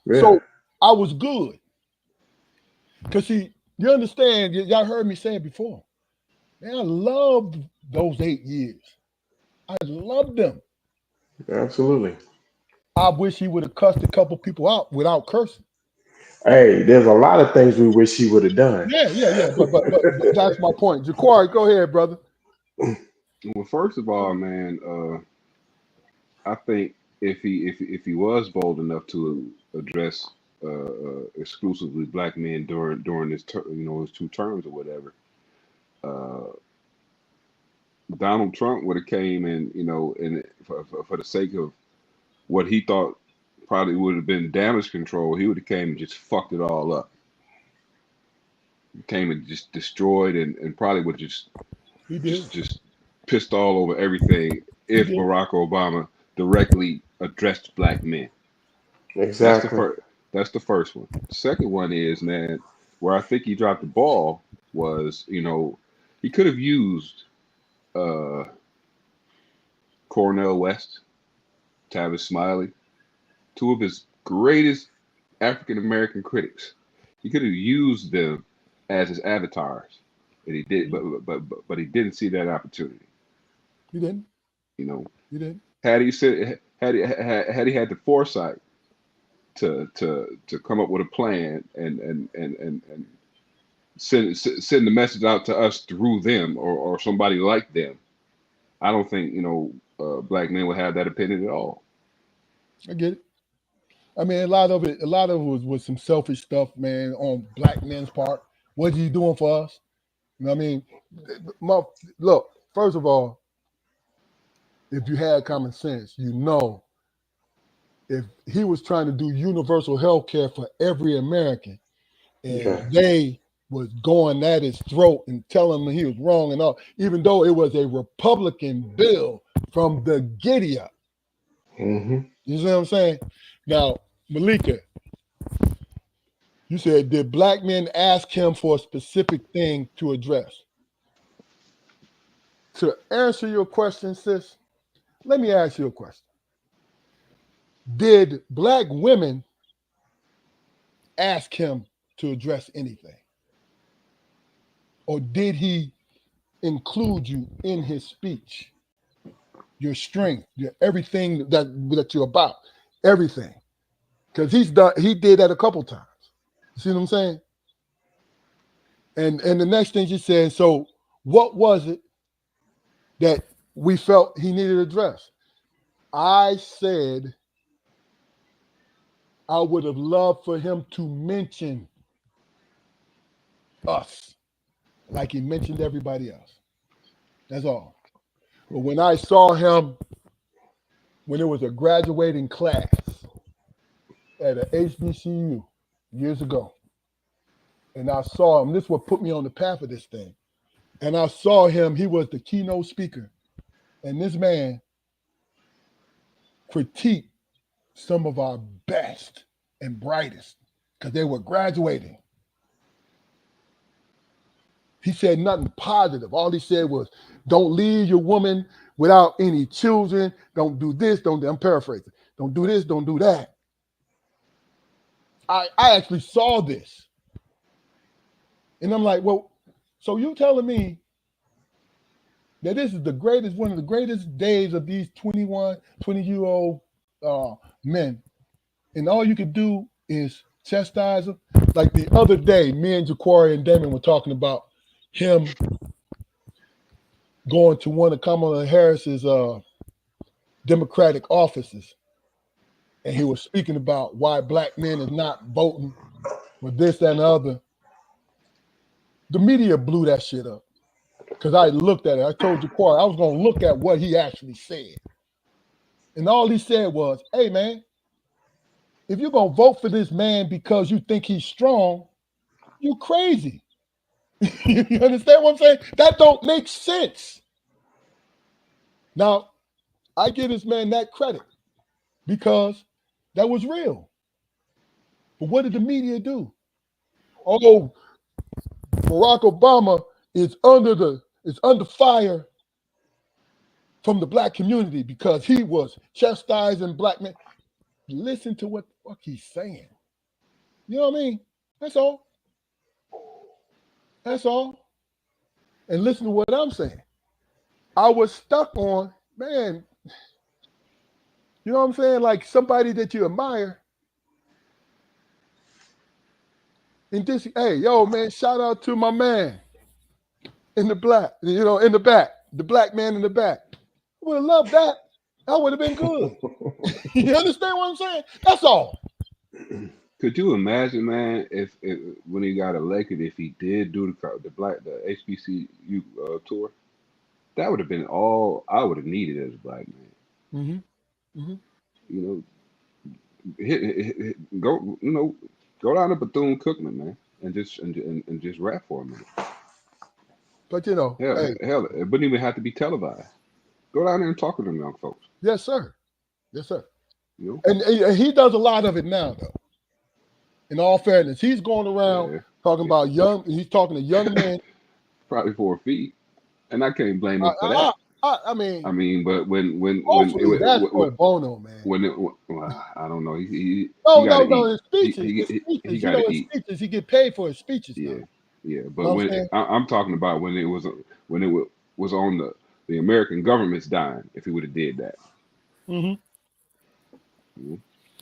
Yeah, So I was good. Cause see, you understand, y'all heard me say it before. Man, I loved those 8 years. I loved them. absolutely. I wish he would have cussed a couple people out without cursing. Hey, there's a lot of things we wish he would have done. Yeah. But that's my point. Jaquari, go ahead, brother. Well, first of all, man, I think if he was bold enough to address exclusively black men during his 2 terms or whatever, uh, Donald Trump would have came and and for the sake of what he thought probably would have been damage control, he would have came and just fucked it all up. Came and just destroyed and probably would just He did. just pissed all over everything He if did. Barack Obama directly addressed black men. That's the Exactly. first. That's the first one. The second one is, man, where I think he dropped the ball was, he could have used uh, Cornell West, Tavis Smiley, two of his greatest African American critics. He could have used them as his avatars, and he did, but he didn't see that opportunity. He didn't. You know, He didn't. had he had the foresight to come up with a plan and send the message out to us through them or somebody like them, I don't think black men would have that opinion at all. I get it. I mean, a lot of it was some selfish stuff, man, on black men's part. What are you doing for us? You know what I mean? My, look, first of all, if you had common sense, you know, if he was trying to do universal health care for every American and Okay. they was going at his throat and telling him he was wrong and all, even though it was a Republican bill from the giddy up. Hmm. You see what I'm saying? Now, Malika, you said, did black men ask him for a specific thing to address? To answer your question, sis, let me ask you a question. Did black women ask him to address anything? Or did he include you in his speech? your strength, your everything that you're about, everything. Because he did that a couple times. You see what I'm saying? And the next thing she said, so what was it that we felt he needed addressed? I said I would have loved for him to mention us like he mentioned everybody else. That's all. But when I saw him, when it was a graduating class at a HBCU years ago, and I saw him, this is what put me on the path of this thing. And I saw him, he was the keynote speaker. And this man critiqued some of our best and brightest because they were graduating. He said nothing positive. All he said was, don't leave your woman without any children. Don't do this. I'm paraphrasing. Don't do this. Don't do that. I actually saw this. And I'm like, well, so you telling me that this is one of the greatest days of these 20-year-old men, and all you could do is chastise them? Like the other day, me and Jaquari and Damon were talking about him going to one of Kamala Harris's Democratic offices, and he was speaking about why black men is not voting for this and the other. The media blew that shit up because I looked at it. I told Jaquari I was going to look at what he actually said. And all he said was, hey, man, if you're going to vote for this man because you think he's strong, you're crazy. You understand what I'm saying? That don't make sense. Now, I give this man that credit because that was real. But what did the media do? Oh, Barack Obama is under fire from the black community because he was chastising black men. Listen to what the fuck he's saying. You know what I mean? That's all. That's all. And listen to what I'm saying. I was stuck on, man, you know what I'm saying? Like somebody that you admire. And this, hey, yo, man, shout out to my man in the black, in the back, the black man in the back. I would have loved that. That would have been good. You understand what I'm saying? That's all. Could you imagine, man, if when he got elected, if he did do the HBCU tour, that would have been all I would have needed as a black man. Mm-hmm. Mm-hmm. You know, go go down to Bethune Cookman, man, and just rap for a minute. But Hell, hey, hell, it wouldn't even have to be televised. Go down there and talk to them young folks. yes, sir. Yes, sir. You know? And he does a lot of it now, though. In all fairness, he's going around talking about he's talking to young men. Probably for a fee. And I can't blame him for that. I mean, but when hopefully that's pro bono, man. I don't know. He no, got to eat. his speeches, He got to eat. Speeches, he get paid for his speeches. Yeah, now. yeah. But when I'm talking about when it was on the American government's dime, if he would have did that. Mm-hmm.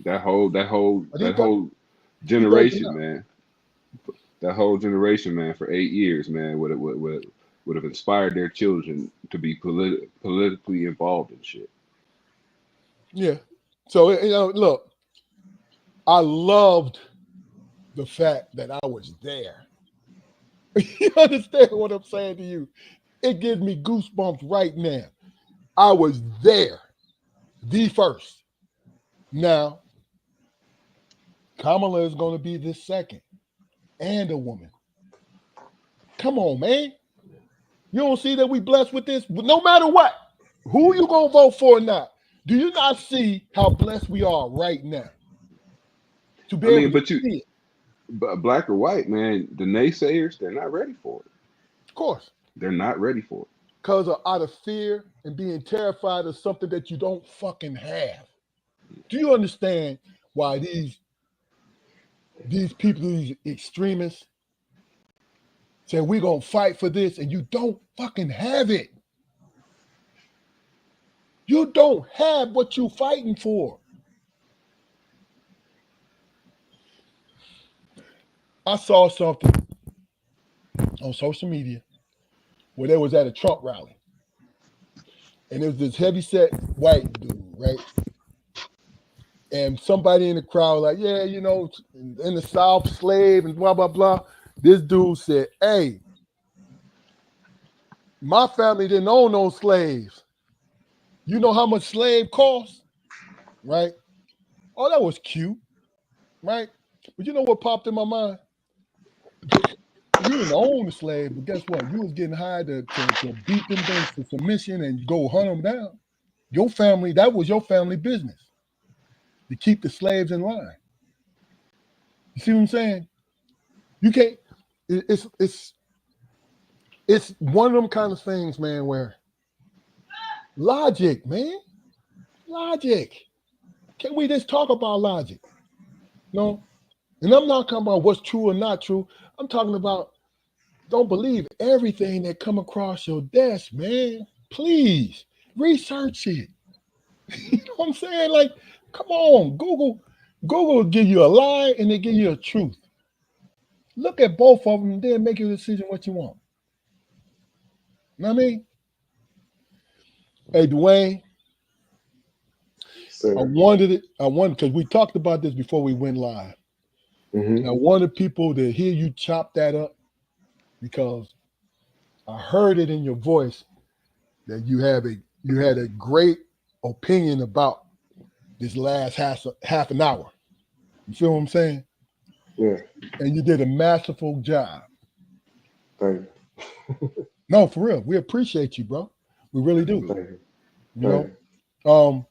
That whole generation, man. That whole generation, man, for 8 years, man, would have inspired their children to be politically involved in shit. Yeah. So look, I loved the fact that I was there. You understand what I'm saying to you? It gives me goosebumps right now. I was there, the first. Now, Kamala is going to be the second, and a woman. Come on, man. You don't see that we blessed with this? No matter what, who you going to vote for or not, do you not see how blessed we are right now? To be able to see it. But black or white, man, the naysayers, they're not ready for it. Of course. They're not ready for it. Because out of fear and being terrified of something that you don't fucking have. Do you understand why these people, these extremists, say we're going to fight for this and you don't fucking have it? You don't have what you're fighting for. I saw something on social media where they was at a Trump rally, and there was this heavyset white dude, right? And somebody in the crowd like, yeah, you know, in the South, slave and blah blah blah. This dude said, "Hey, my family didn't own no slaves. You know how much slave costs, right? Oh, that was cute, right? But you know what popped in my mind? You didn't own the slave, but guess what? You was getting hired to beat them things to submission and go hunt them down. Your family, that was your family business to keep the slaves in line. You see what I'm saying? You can't. It's one of them kind of things, man. Where logic, man, logic. Can we just talk about logic? No, and I'm not talking about what's true or not true. I'm talking about don't believe everything that come across your desk, man. Please research it. You know what I'm saying? Like, come on, Google will give you a lie and they give you a truth. Look at both of them and then make your decision what you want. You know what I mean? Hey, Dwaine, So, I wanted because we talked about this before we went live. And I wanted people to hear you chop that up because I heard it in your voice that you had a great opinion about this last half an hour. You feel what I'm saying? yeah, And you did a masterful job. thank No, for real. We appreciate you, bro. We really do. you, thank you, You thank know?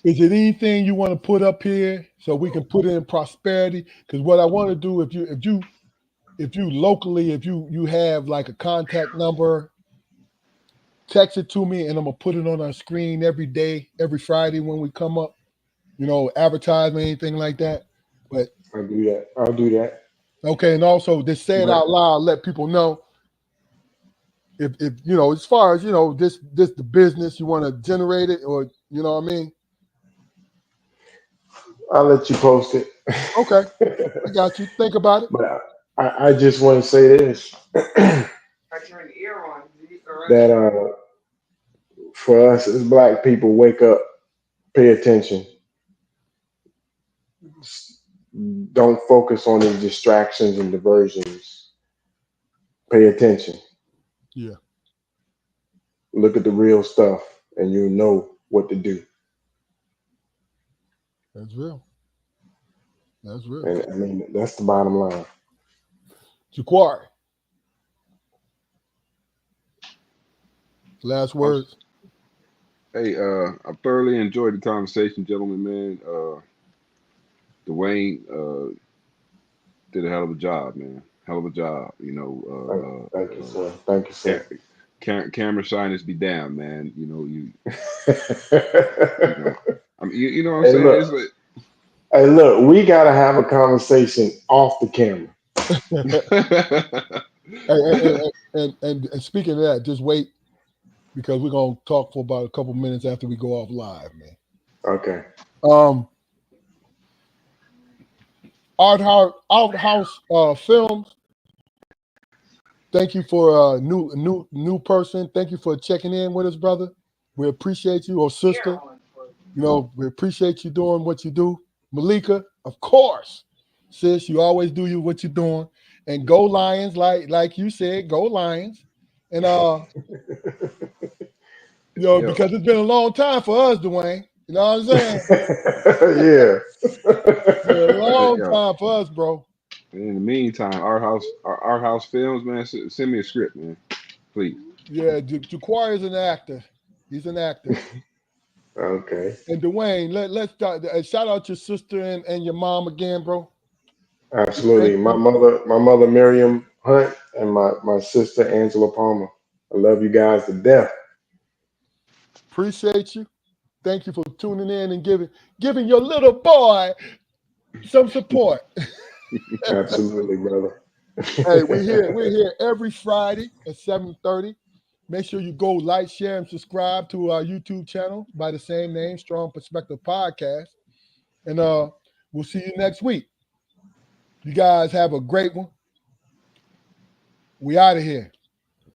Is it anything you want to put up here so we can put it in prosperity? Because what I want to do, if you locally, if you have like a contact number, text it to me and I'm gonna put it on our screen every day, every Friday when we come up, you know, advertisement, anything like that. But you. I'll do that. I'll do that. okay, and also just say it But out loud, let people know if you know, as far as you know, this the business you want to generate it, or you know what I mean? I'll let you post it. Okay, I got you. Think about it. But I just want to say this that for us as black people, wake up, pay attention. Don't focus on the distractions and diversions. Pay attention. Yeah, Look at the real stuff, and you'll know what to do. that's real. That's real. And I mean, that's the bottom line. Jaquari, last I'm, words. hey, I thoroughly enjoyed the conversation, gentlemen. Man, Dwayne did a hell of a job, man. Hell of a job. You Thank you, sir. Thank you, sir. Camera shyness be damned, man. You know you. You Hey, know. I mean, you know what I'm saying? look. It's like. Hey, look. We gotta have a conversation off the camera. And speaking of that, just wait because we're gonna talk for about a couple minutes after we go off live, man. Okay. Outhouse Films. Thank you for new person. Thank you for checking in with us, brother. We appreciate you, or sister. You know, we appreciate you doing what you do. Malika, of course, sis, you always do what you're doing. And go Lions, like you said, go Lions. And you know, Yo, because it's been a long time for us, Dwayne. You know what I'm saying? Yeah. It's been a long yo. time for us, bro. In the meantime, our house films, man. Send me a script, man, please. Yeah, Jaquari is an actor. He's an actor. Okay. And Dwayne, let's start. Shout out your sister and your mom again, bro. Appreciate Absolutely. My you. mother, my mother Miriam Hunt, and my sister Angela Palmer. I love you guys to death. Appreciate you. Thank you for tuning in and giving your little boy some support. Absolutely, brother. Hey, we're here every Friday at 7:30. Make sure you go like, share, and subscribe to our YouTube channel by the same name, Strong Perspective Podcast. And we'll see you next week. You guys have a great one. We out of here.